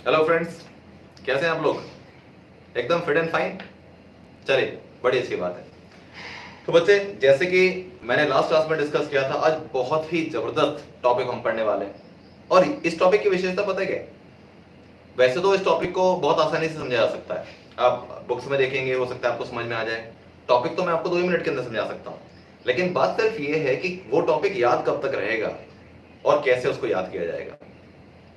Hello friends, कैसे हैं आप लोग? एकदम फिट एंड फाइन। चलिए, बड़ी अच्छी बात है। तो बच्चे, जैसे कि मैंने लास्ट क्लास में डिस्कस किया था, आज बहुत ही जबरदस्त टॉपिक हम पढ़ने वाले हैं। और इस टॉपिक की विशेषता पता है क्या है? वैसे तो इस टॉपिक को बहुत आसानी से समझा जा सकता है। आप बुक्स में देखेंगे, हो सकता है आपको समझ में आ जाए। टॉपिक तो मैं आपको 2 ही मिनट के अंदर समझा सकता हूँ, लेकिन बात सिर्फ ये है कि वो टॉपिक याद कब तक रहेगा और कैसे उसको याद किया जाएगा।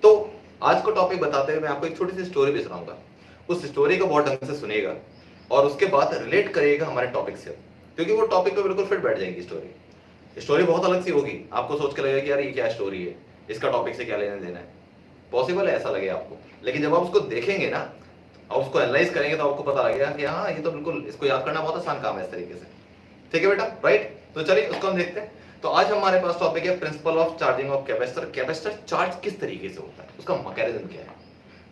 तो आज को टॉपिक बताते हुए मैं आपको एक छोटी सी स्टोरी भी सुनाऊंगा। उस स्टोरी को बहुत ढंग से सुनिएगा और उसके बाद रिलेट करिएगा हमारे टॉपिक से, क्योंकि वो टॉपिक पे बिल्कुल फिट बैठ जाएगी स्टोरी। स्टोरी बहुत अलग सी होगी, आपको सोच के लगेगा कि यार ये क्या स्टोरी है, इसका टॉपिक से क्या लेना देना है। पॉसिबल है ऐसा लगे आपको, लेकिन जब आप उसको देखेंगे ना और उसको एनालाइज करेंगे तो आपको पता लगेगा कि हाँ, ये तो बिल्कुल इसको याद करना बहुत आसान काम है इस तरीके से। ठीक है बेटा, राइट? तो चलिए उसको हम देखते हैं। तो आज हमारे पास टॉपिक है principle of charging of capacitor. Capacitor charge किस तरीके से होता है, उसका मैकेनिज्म क्या है।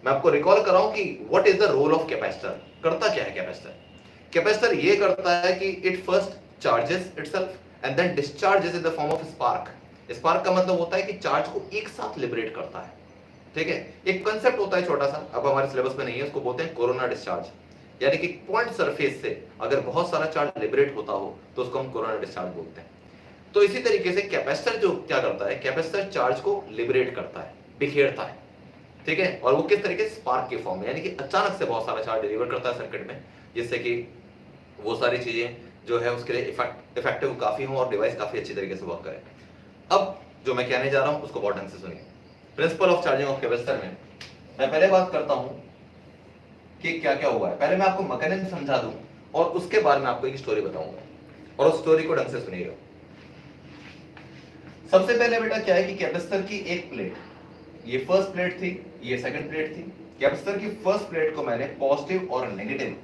मैं आपको रिकॉल कराऊं कि what is the role of capacitor. करता क्या है कैपेसिटर? कैपेसिटर ये करता है कि it first charges itself and then discharges in the form of spark. Spark का मतलब होता है कि चार्ज को एक साथ लिबरेट करता है। ठीक है, एक कंसेप्ट होता है छोटा सा, अब हमारे सिलेबस में नहीं है, उसको बोलते हैं कोरोना डिस्चार्ज। यानी कि पॉइंट सरफेस से अगर बहुत सारा चार्ज लिबरेट होता हो तो उसको हम कोरोना डिस्चार्ज बोलते हैं। तो इसी तरीके से कैपेसिटर जो क्या करता है, कैपेसिटर चार्ज को लिबरेट करता है, बिखेरता है। ठीक है, और वो किस तरीके से? स्पार्क के फॉर्म में, यानी कि अचानक से बहुत सारा चार्ज डिलीवर करता है सर्किट में, जिससे कि वो सारी चीजें जो है उसके लिए इफेक्टिव काफी हो और डिवाइस काफी अच्छी तरीके से वर्क करे। अब जो मैं कहने जा रहा हूं उसको बहुत ढंग से सुनिए। Principle of charging of capacitor में मैं पहले बात करता हूं कि क्या क्या हुआ है। पहले मैं आपको मैकेनिज्म समझा दूं और उसके बाद में आपको एक स्टोरी बताऊंगा, और उस स्टोरी को ढंग से सुनिएगा। सबसे पहले बेटा क्या है कि कैपेसिटर की एक प्लेट, ये फर्स्ट प्लेट थी, ये सेकंड प्लेट थी। कैपेसिटर की फर्स्ट प्लेट को मैंने पॉजिटिव और नेगेटिव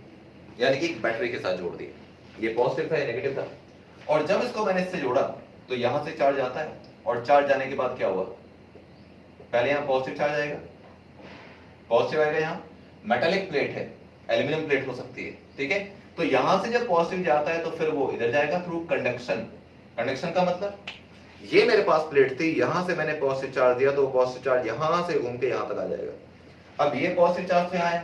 यानी कि एक बैटरी के साथ जोड़ दिया। ये पॉजिटिव था, ये नेगेटिव था, और जब इसको मैंने इससे जोड़ा तो यहां से चार्ज आता है, और चार्ज जाने के बाद क्या हुआ? पहले यहां पॉजिटिव चार्ज आएगा, पॉजिटिव आएगा, यहां मेटालिक प्लेट है, एल्यूमिनियम प्लेट हो सकती है। ठीक है, तो यहां से जब पॉजिटिव जाता है तो फिर वो इधर जाएगा थ्रू कंडक्शन। कंडक्शन का मतलब ये मेरे पास प्लेट थी, यहां से मैंने पॉजिटिव चार्ज दिया तो पॉजिटिव चार्ज यहां से घूम के यहां तक आ जाएगा। अब ये पॉजिटिव चार्ज से आया,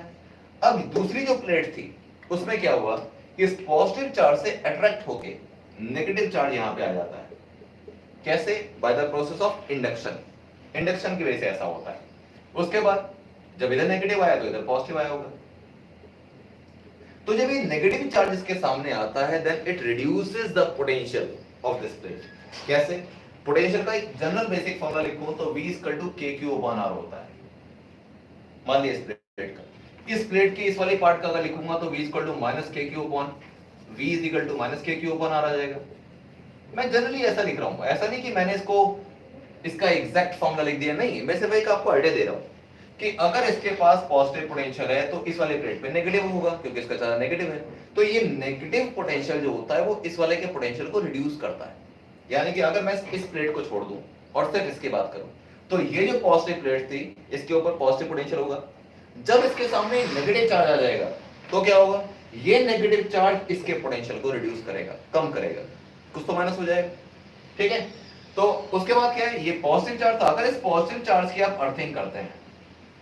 अब दूसरी जो प्लेट थी उसमें क्या हुआ? इस पॉजिटिव चार्ज से अट्रैक्ट होके नेगेटिव चार्ज यहां पे आ जाता है। कैसे? By the process of induction. Induction की वजह से ऐसा होता है। उसके बाद जब इधर नेगेटिव आया तो इधर पॉजिटिव आया होगा। तो जब ये नेगेटिव चार्ज इसके सामने आता है then it reduces the potential of this plate. कैसे? पोटेंशियल का एक जनरल बेसिक फॉर्मूला लिखूं तो V KQ/R होता है। मान लिया इस प्लेट के इस वाली पार्ट का अगर लिखूंगा तो V KQ/R आ जाएगा। मैं जनरली ऐसा लिख रहा हूं, ऐसा नहीं कि मैंने इसका एग्जैक्ट फॉर्मूला लिख दिया, नहीं, मैं सिर्फ एक आपको आइडिया दे रहा हूं कि अगर इसके पास पॉजिटिव पोटेंशियल है तो इस वाले प्लेट पे नेगेटिव होगा, क्योंकि इसका चार्ज नेगेटिव है। तो ये नेगेटिव पोटेंशियल जो होता है वो इस वाले के पोटेंशियल को रिड्यूस करता है। यानी कि अगर मैं इस प्लेट को छोड़ दूं और सिर्फ इसकी बात करूं तो ये जो पॉजिटिव प्लेट थी इसके ऊपर पॉजिटिव पोटेंशियल होगा। जब इसके सामने नेगेटिव चार्ज आ जाएगा तो क्या होगा? ये नेगेटिव चार्ज इसके पोटेंशियल को रिड्यूस करेगा, कम करेगा, कुछ तो माइनस हो जाएगा। ठीक है, तो उसके बाद क्या है? ये पॉजिटिव चार्ज था, अगर इस पॉजिटिव चार्ज की आप अर्थिंग करते हैं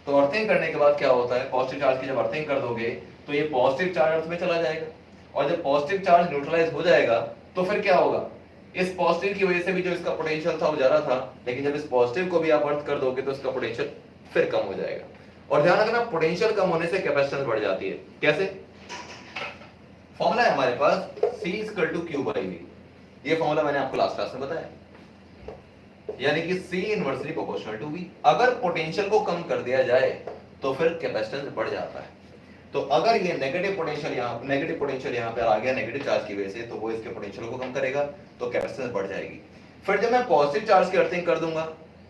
तो अर्थिंग करने के बाद क्या होता है? पॉजिटिव चार्ज की जब अर्थिंग कर दोगे तो ये पॉजिटिव चार्ज अर्थ में चला जाएगा, और जब पॉजिटिव चार्ज न्यूट्रलाइज हो जाएगा तो फिर क्या होगा? इस पॉजिटिव की वजह से भी जो इसका पोटेंशियल था वो ज्यादा था, लेकिन जब इस पॉजिटिव को भी आप अर्थ कर दोगे तो इसका पोटेंशियल फिर कम हो जाएगा। और ध्यान रखना, पोटेंशियल कम होने से कैपेसिटेंस बढ़ जाती है। कैसे? फॉर्मूला है हमारे पास C=Q/V। ये फॉर्मूला मैंने आपको लास्ट क्लास में बताया, यानी कि C inversely proportional to V। अगर पोटेंशियल को कम कर दिया जाए तो फिर कैपेसिटेंस बढ़ जाता है। तो अगर ये नेगेटिव पोटेंशियल यहाँ पे आ गया नेगेटिव चार्ज की वजह से, तो वो इसके पोटेंशियल को कम करेगा तो कैपेसिटेंस बढ़ जाएगी। फिर जब मैं पॉजिटिव चार्ज की अर्थिंग कर दूंगा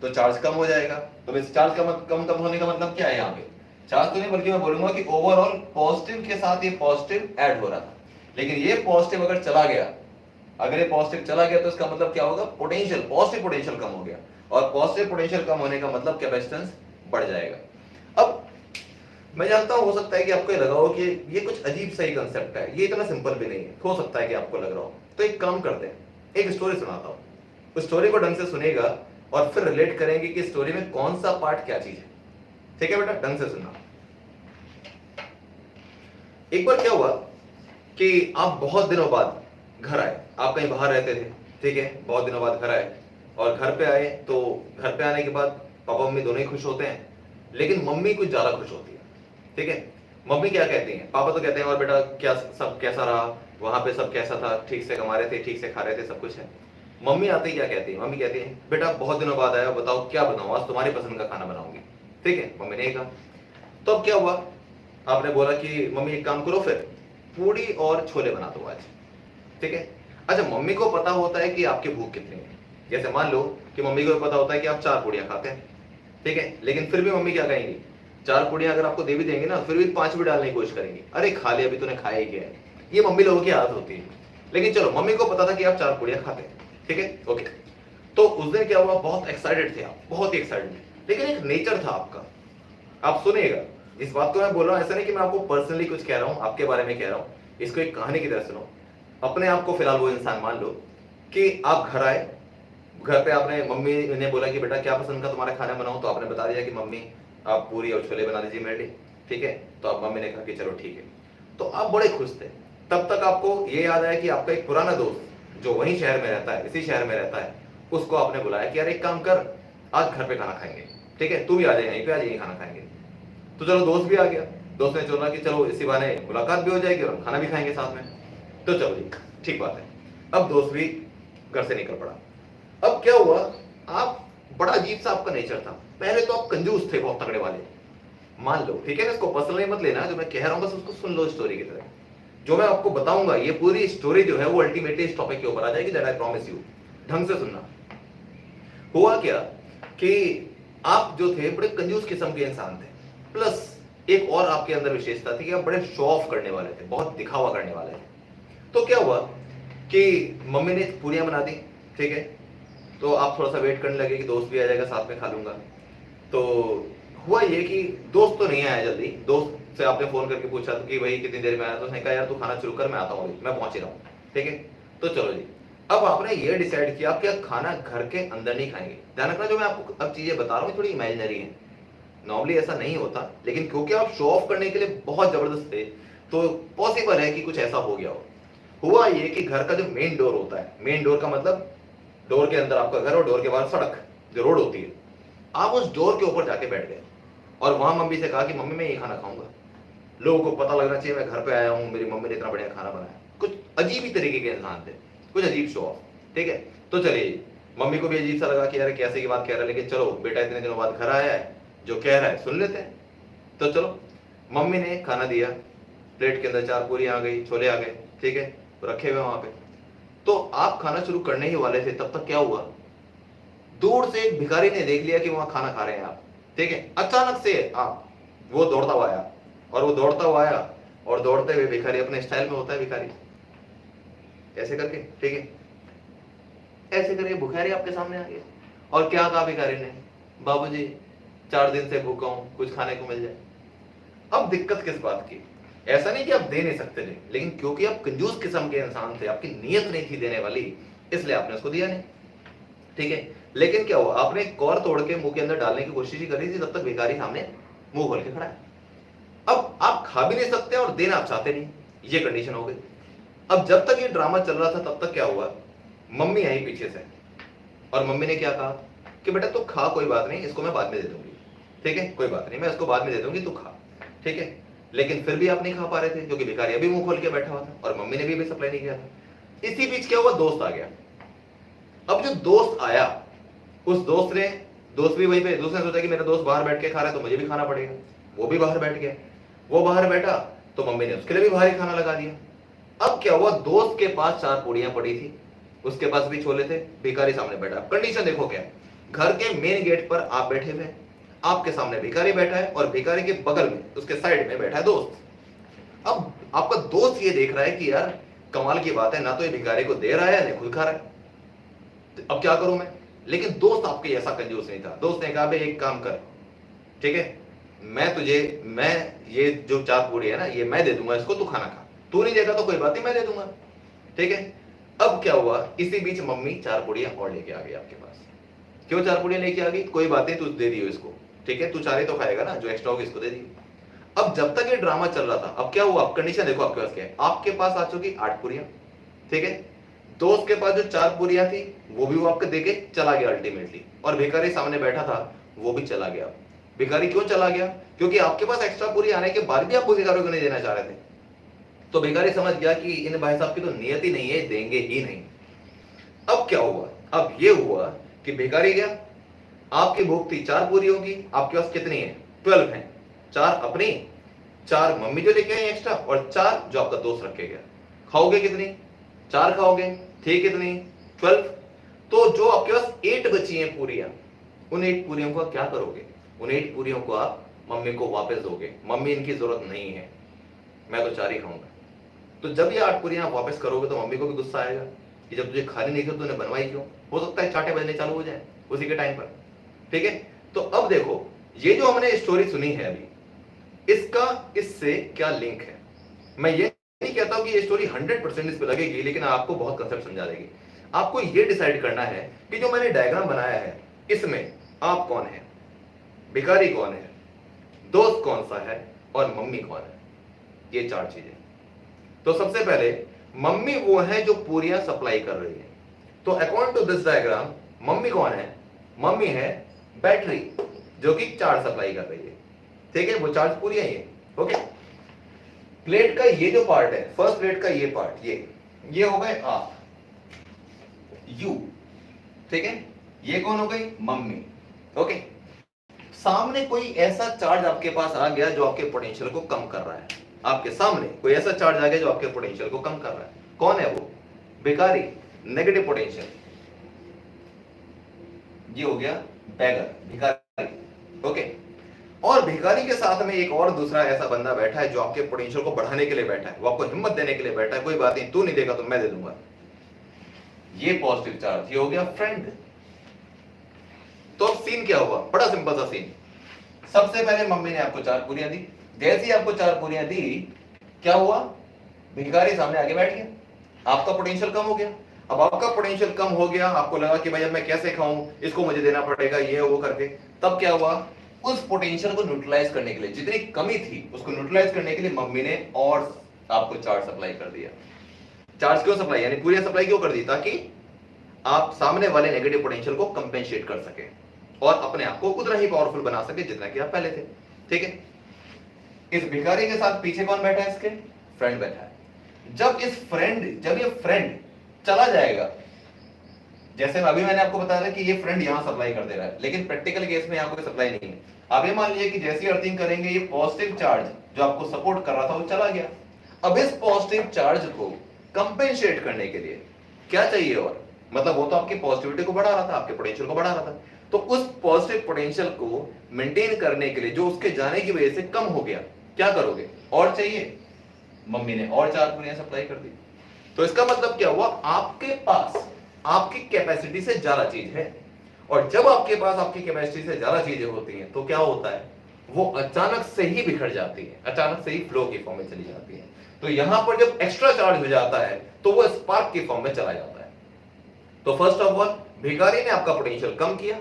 तो चार्ज कम हो जाएगा। तो इस चार्ज का कम होने का मतलब क्या है? यहाँ पे चार्ज तो नहीं, बल्कि मैं बोलूंगा कि ओवरऑल पॉजिटिव के साथ ये पॉजिटिव ऐड हो रहा था, लेकिन ये पॉजिटिव अगर चला गया, अगर ये पॉजिटिव चला गया तो इसका मतलब क्या होगा? पोटेंशियल, पॉजिटिव पोटेंशियल कम हो गया, और पॉजिटिव पोटेंशियल कम होने का मतलब कैपेसिटेंस बढ़ जाएगा। अब मैं जानता हूं हो सकता है कि आपको ये लगा हो कि ये कुछ अजीब सा ही कंसेप्ट है, ये इतना सिंपल भी नहीं है, हो सकता है कि आपको लग रहा हो। तो एक काम करते हैं, एक स्टोरी सुनाता हूं, उस स्टोरी को ढंग से सुनेगा और फिर रिलेट करेंगे कि स्टोरी में कौन सा पार्ट क्या चीज है। ठीक है बेटा, ढंग से सुनना। एक बार क्या हुआ कि आप बहुत दिनों बाद घर आए, आप कहीं बाहर रहते थे, ठीक है, बहुत दिनों बाद घर आए और घर पे आए, तो घर पे आने के बाद पापा मम्मी दोनों ही खुश होते हैं, लेकिन मम्मी कुछ ज्यादा खुश होती है, ठीक है। मम्मी क्या कहती हैं, पापा तो कहते हैं और बेटा क्या सब कैसा रहा, वहां पे सब कैसा था, ठीक से कमा रहे थे, ठीक से खा रहे थे, सब कुछ है। मम्मी आते ही क्या कहती है, मम्मी कहती है बेटा बहुत दिनों बाद आया, बताओ क्या बनाऊं, आज तुम्हारी पसंद का खाना बनाऊंगी, ठीक है, मम्मी ने कहा। तो अब क्या हुआ, आपने बोला कि मम्मी एक काम करो फिर पूड़ी और छोले बना दो आज, ठीक है। अच्छा, मम्मी को पता होता है कि आपकी भूख कितनी है, जैसे मान लो कि मम्मी को पता होता है कि आप 4 पूड़ियां खाते हैं, ठीक है, लेकिन फिर भी मम्मी क्या कहेंगी, 4 पूड़ियां अगर आपको दे भी देंगे ना, फिर भी 5 भी डालने की कोशिश करेंगी, अरे खा लिया, अभी तूने खाया ही क्या है। ये मम्मी लोगों की आदत होती है। लेकिन चलो, मम्मी को पता था कि आप 4 पूड़ियां खाते हैं, ठीक है, ओके। तो उस दिन क्या हुआ, बहुत एक्साइटेड थे आप, बहुत ही एक्साइटेड, लेकिन एक नेचर था आपका, आप सुनिएगा इस बात को मैं बोल रहा हूं, ऐसा नहीं कि मैं आपको पर्सनली कुछ कह रहा हूं, आपके बारे में कह रहा हूं, इसको एक कहानी की तरह सुनो। अपने आप को फिलहाल वो इंसान मान लो कि आप घर आए, घर पे आपने मम्मी ने बोला कि बेटा क्या पसंद का तुम्हारा खाना बनाऊं, तो आपने बता दिया कि मम्मी आप पूरी और छोले बना दीजिए मेरे लिए, ठीक है। तो अब मम्मी ने कहा कि चलो ठीक है, तो आप बड़े खुश थे। तब तक आपको ये याद आया कि आपका एक पुराना दोस्त जो वहीं शहर में रहता है, इसी शहर में रहता है, उसको आपने बुलाया कि यार एक काम कर, आज घर पे खाना खाएंगे, ठीक है, तू भी आ जाए, यहीं पे आ जाइए, खाना खाएंगे। तो चलो दोस्त भी आ गया, दोस्त ने चुना कि चलो इसी बहाने मुलाकात भी हो जाएगी और हम खाना भी खाएंगे साथ में। तो चलो जी, ठीक बात है। अब दोस्त भी घर से निकल पड़ा। अब क्या हुआ, आप बड़ा अजीब सा आपका नेचर था। पहले तो आप कंजूस थे, बहुत तगड़े वाले, मान लो, ठीक है ना, इसको पर्सनली मत लेना, जो मैं कह रहा हूं बस उसको सुन लो स्टोरी की तरह। जो मैं आपको बताऊंगा ये पूरी स्टोरी जो है वो अल्टीमेटली इस टॉपिक के ऊपर आ जाएगी, दैट आई प्रॉमिस यू। ढंग से सुनना। हुआ क्या कि आप जो थे बड़े कंजूस किस्म के इंसान थे, प्लस एक और आपके अंदर विशेषता थी कि आप बड़े शो ऑफ करने वाले थे, बहुत दिखावा करने वाले थे। तो क्या हुआ कि मम्मी ने पूरियां बना दी, ठीक है, तो आप थोड़ा सा वेट करने लगे कि दोस्त भी आ जाएगा, साथ में खा लूंगा। तो हुआ ये कि दोस्त तो नहीं आया जल्दी, दोस्त से आपने फोन करके पूछा तो कि भाई कितनी देर में आया, तो उसने कहा यार तू खाना शुरू कर, मैं आता हूँ, मैं पहुंच ही रहा हूँ, ठीक है। तो चलो जी, अब आपने ये डिसाइड किया कि आप खाना घर के अंदर नहीं खाएंगे। ध्यान रखना, जो मैं आपको अब चीजें बता रहा हूँ थोड़ी इमेजिनरी है, नॉर्मली ऐसा नहीं होता, लेकिन क्योंकि आप शो ऑफ करने के लिए बहुत जबरदस्त थे, तो पॉसिबल है कि कुछ ऐसा हो गया हो। हुआ ये कि घर का जो मेन डोर होता है, मेन डोर का मतलब डोर के अंदर आपका घर और डोर के बाहर सड़क जो रोड होती है, आप उस डोर के ऊपर जाके बैठ गए और वहां मम्मी से कहा कि मम्मी मैं ये खाना खाऊंगा, लोगों को पता लगना चाहिए मैं घर पे आया हूं, मेरी मम्मी ने इतना बढ़िया खाना बनाया। कुछ अजीब ही तरीके के इंसान थे, कुछ अजीब शो ऑफ, ठीक है। तो चलिए, मम्मी को भी अजीब सा लगा कि यार कैसे की बात कह रहा है, लेकिन चलो बेटा इतने दिनों बाद घर आया है, जो कह रहा है सुन लेते हैं। तो चलो, मम्मी ने खाना दिया, प्लेट के अंदर 4 पूरी आ गई, छोले आ गए, ठीक है, रखे हुए वहां पे। तो आप खाना शुरू करने ही वाले थे, तब तक क्या हुआ, दूर से एक भिखारी ने देख लिया कि वहां खाना खा रहे हैं आप, ठीक है। अचानक से आप वो दौड़ता हुआ आया, और वो दौड़ता हुआ आया, और दौड़ते हुए भिखारी अपने स्टाइल में होता है भिखारी, ऐसे करके, ठीक है, ऐसे करके भिखारी आपके सामने आ गया। और क्या कहा भिखारी ने, बाबूजी 4 दिन से भूखा हूं, कुछ खाने को मिल जाए। अब दिक्कत किस बात की, ऐसा नहीं कि आप दे नहीं सकते थे, लेकिन क्योंकि आप कंजूस किस्म के इंसान थे, आपकी नीयत नहीं थी देने वाली, इसलिए आपने उसको दिया नहीं, ठीक है। लेकिन क्या हुआ, आपने कौर तोड़ के मुंह के अंदर डालने की कोशिश ही करी थी, तब तक भिखारी सामने मुंह खोल के खड़ा है। अब आप खा भी नहीं सकते और देना आप चाहते नहीं, ये कंडीशन हो गई। अब जब तक ये ड्रामा चल रहा था, तब तक क्या हुआ, मम्मी आई पीछे से, और मम्मी ने क्या कहा कि बेटा तू खा, कोई बात नहीं, इसको मैं बाद में दे दूंगी, ठीक है, कोई बात नहीं, मैं इसको बाद में दे दूंगी, तू खा, ठीक है। लेकिन फिर भी आप नहीं खा पा रहे थे, क्योंकि भिखारी अभी मुंह खोल के बैठा हुआ था और मम्मी ने भी सप्लाई नहीं किया था। इसी बीच क्या हुआ, दोस्त आ गया। अब जो दोस्त आया, उस दोस्त भी वहीं पे, दोस्त ने सोचा कि मेरा दोस्त बाहर बैठ के खा रहा है तो मुझे भी खाना पड़ेगा, वो भी बाहर बैठ गया। वो बाहर बैठा तो मम्मी ने उसके लिए भी बाहर ही खाना लगा दिया। अब क्या हुआ, दोस्त के पास 4 पूड़ियां पड़ी थी, उसके पास भी छोले थे, भिखारी सामने बैठा। कंडीशन देखो क्या, घर के मेन गेट पर आप बैठे हुए, आपके सामने भिखारी बैठा है, और भिखारी के बगल में उसके साइड में बैठा है दोस्त। अब आपका दोस्त ये देख रहा है कि यार कमाल की बात है, ना तो ये भिखारी को दे रहा है ना खुद खा रहा है, अब क्या करूं मैं। लेकिन दोस्त आपके ऐसा कंजूस नहीं था। दोस्त ने कहा भाई एक काम कर, ठीक है, मैं ये जो 4 पूरी है ना, ये मैं दे दूंगा, इसको तू खाना खा, तू नहीं देगा तो कोई बात नहीं, मैं दे दूंगा, ठीक है। अब क्या हुआ, इसी बीच मम्मी 4 पूड़ियां और लेके आ गई आपके पास। क्यों 4 पूड़ियां लेके आ गई, कोई बात नहीं, तू दे दियो इसको, ठीक है, तू 4 ही तो खाएगा ना, जो एक्स्ट्रा होगी इसको दे दी। अब जब तक ये ड्रामा चल रहा था, अब क्या हुआ, अब कंडीशन देखो आपके पास क्या है, आपके पास आ चुकी 8 पूरियां, ठीक है, दोस्त के पास जो 4 पूरियां थी वो भी वो आपको देके चला गया अल्टीमेटली, और भिखारी सामने बैठा था वो भी चला गया। भिखारी क्यों चला गया, क्योंकि आपके पास एक्स्ट्रा पूरी आने के बाद भी आप भिखारी को नहीं देना चाह रहे थे। तो भिखारी समझ गया कि इन भाई साहब की तो नियत ही नहीं है, देंगे ही नहीं। अब क्या हुआ, अब ये हुआ कि भिखारी गया, आपकी भूख थी 4 पूरियों की, आपके पास कितनी है, 12 है, 4 अपनी, 4 मम्मी जो लेके आई एक्स्ट्रा, और 4 जो आपका दोस्त रख के गया। खाओगे कितनी, 4 खाओगे, थी कितनी, 12। तो जो आपके पास 8 बची हैं पूरियां, उन 8 पूरियों को क्या करोगे, उन 8 पूरियों को आप मम्मी को वापस दोगे, मम्मी इनकी जरूरत नहीं है, मैं तो 4 ही खाऊंगा। तो जब ये 8 पूरियां वापस करोगे तो मम्मी को भी गुस्सा आएगा कि जब तुझे खानी नहीं थी तो तूने बनवाई क्यों, हो सकता है चाटे बजने चालू हो जाए उसी के टाइम पर, ठीक है। तो अब देखो, ये जो हमने स्टोरी सुनी है अभी, इसका इससे क्या लिंक है। मैं ये नहीं कहता हूं कि ये स्टोरी 100% इस पे लगेगी, लेकिन आपको बहुत कंसेप्ट समझा देगी। आपको ये डिसाइड करना है कि जो मैंने डायग्राम बनाया है इसमें आप कौन है, भिखारी कौन है, दोस्त कौन सा है, और मम्मी कौन है, ये 4 चीजें। तो सबसे पहले मम्मी वो है जो पूरियां सप्लाई कर रही है। तो according to this diagram mummy कौन है, मम्मी है बैटरी जो कि चार्ज सप्लाई कर रही है, ठीक है, वो चार्ज पूरियां ही है, ओके। प्लेट का ये जो पार्ट है, फर्स्ट प्लेट का ये पार्ट, ये हो गए आप, यू, ठीक है, ये कौन हो गई, मम्मी, ओके। सामने कोई ऐसा चार्ज आपके पास आ गया जो आपके पोटेंशियल को कम कर रहा है, आपके सामने कोई ऐसा चार्ज आ गया जो आपके पोटेंशियल को कम कर रहा है, कौन है वो, भिखारी, नेगेटिव पोटेंशियल, ये हो गया बैगर, भिखारी, ओके। और भिखारी के साथ में एक और दूसरा ऐसा बंदा बैठा है जो आपके पोटेंशियल को बढ़ाने के लिए बैठा है, वो आपको हिम्मत देने के लिए बैठा है, कोई बात नहीं, तू नहीं देगा तो मैं दे दूंगा, ये पॉजिटिव चार्ज, ये हो गया फ्रेंड। तो अब सीन क्या हुआ, बड़ा सिंपल सा सीन। सबसे पहले मम्मी ने आपको 4 पूरियां दी, जैसे ही आपको 4 पूरियां दी, क्या हुआ, भिखारी सामने आके बैठ गया, आपका पोटेंशियल कम हो गया। अब आपका पोटेंशियल कम हो गया, आपको लगा कि भाई अब मैं कैसे खाऊं, इसको मुझे देना पड़ेगा, ये वो करके। तब क्या हुआ, उस पोटेंशियल को न्यूट्रलाइज करने के लिए, जितनी कमी थी उसको न्यूट्रलाइज करने के लिए मम्मी ने और आपको चार्ज सप्लाई कर दिया। चार्ज क्यों सप्लाई, यानी पूरी सप्लाई क्यों कर दी, ताकि आप सामने वाले नेगेटिव पोटेंशियल को कंपेंसेट कर सके और अपने आप को उतना ही पावरफुल बना सके जितना कि आप पहले थे, ठीक है। इस भिखारी के साथ पीछे कौन बैठा है, इसके फ्रेंड बैठा है। जब ये फ्रेंड चला जाएगा, जैसे अभी मैंने आपको बताया था कि ये फ्रेंड यहां सप्लाई कर दे रहा है, लेकिन प्रैक्टिकल केस में यहां कोई सप्लाई नहीं है। आप ये मान लीजिए कि जैसी अर्थिंग करेंगे, ये पॉजिटिव चार्ज जो आपको सपोर्ट कर रहा था वो चला गया। अब इस पॉजिटिव चार्ज को कंपेंसेट करने के लिए क्या चाहिए, और मतलब वो तो आपकी पॉजिटिविटी को बढ़ा रहा था, आपके पोटेंशियल को बढ़ा रहा था, तो उस पॉजिटिव पोटेंशियल को मेंटेन करने के लिए जो उसके जाने की वजह से कम हो गया, क्या करोगे, और चाहिए, मम्मी ने और 4 पूरियां सप्लाई कर दी। तो इसका मतलब क्या हुआ, आपके पास आपकी कैपेसिटी से ज्यादा चीज है, और जब आपके पास आपकी कैपेसिटी से ज्यादा चीजें होती हैं तो क्या होता है, वो अचानक से ही बिखर जाती है, अचानक से ही फ्लो की फॉर्म में चली जाती है। तो यहां पर जब एक्स्ट्रा चार्ज हो जाता है तो वो स्पार्क की फॉर्म में चला जाता है। तो फर्स्ट ऑफ ऑल भिखारी ने आपका पोटेंशियल कम किया,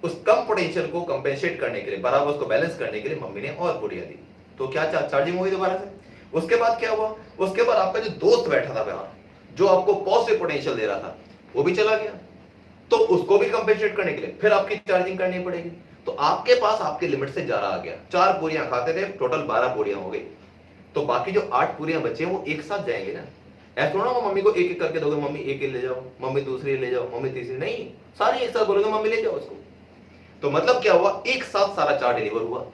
उस कम पोटेंशियल को कंपेंसेट करने के लिए, बराबर उसको बैलेंस करने के लिए मम्मी ने और पूरियां दी, तो क्या चार्जिंग हुई दोबारा से। उसके बाद क्या हुआ, उसके बाद आपका जो दोस्त बैठा था बाहर, जो आपको पॉजिटिव पोटेंशियल दे रहा था, वो भी चला गया, तो उसको भी कंपेंसेट करने के लिए फिर आपकी चार्जिंग करनी पड़ेगी। तो आपके पास आपके लिमिट से ज्यादा आ गया, 4 पूरियां खाते थे, टोटल 12 पूरियां हो गई, तो बाकी जो 8 पूरियां बचे वो एक साथ जाएंगे ना। ऐसा थोड़ा मम्मी को एक एक करके दोगे, मम्मी एक ले जाओ, मम्मी दूसरी ले जाओ, मम्मी तीसरी, नहीं, सारी एक साथ बोलोगे मम्मी ले जाओ उसको। तो मतलब क्या हुआ, एक साथ सारा 4 डिलीवर हुआ,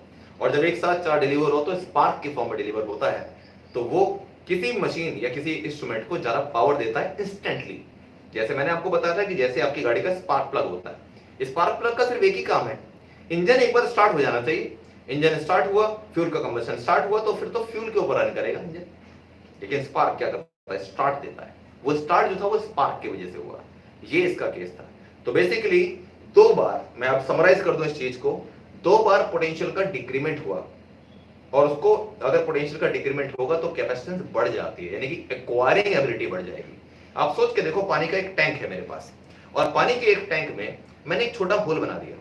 और जब एक साथ 4 डिलीवर हो तो स्पार्क की फॉर्म में डिलीवर होता है, तो वो किसी मशीन या किसी इंस्ट्रूमेंट को ज्यादा पावर देता है इंस्टेंटली। जैसे मैंने आपको बताया था कि जैसे आपकी गाड़ी का स्पार्क प्लग होता है, स्पार्क प्लग का सिर्फ एक ही काम है, इंजन एक बार स्टार्ट हो जाना चाहिए, इंजन स्टार्ट हुआ, फ्यूल का कंबशन स्टार्ट हुआ, तो फिर तो फ्यूल के ऊपर रन करेगा इंजन। लेकिन स्पार्क क्या करता है, स्टार्ट देता है, वो स्टार्ट जो था वो स्पार्क की वजह से हुआ, ये इसका केस था। तो बेसिकली 2 बार, मैं अब समराइज कर दूं इस चीज को, 2 बार पोटेंशियल का डिक्रीमेंट हुआ, और उसको अगर पोटेंशियल का डिक्रीमेंट होगा तो कैपेसिटेंस बढ़ जाती है, यानी कि एक्वायरिंग एबिलिटी बढ़ जाएगी। आप सोच के देखो, पानी का एक टैंक है मेरे पास, और पानी के एक टैंक में मैंने एक छोटा होल बना दिया,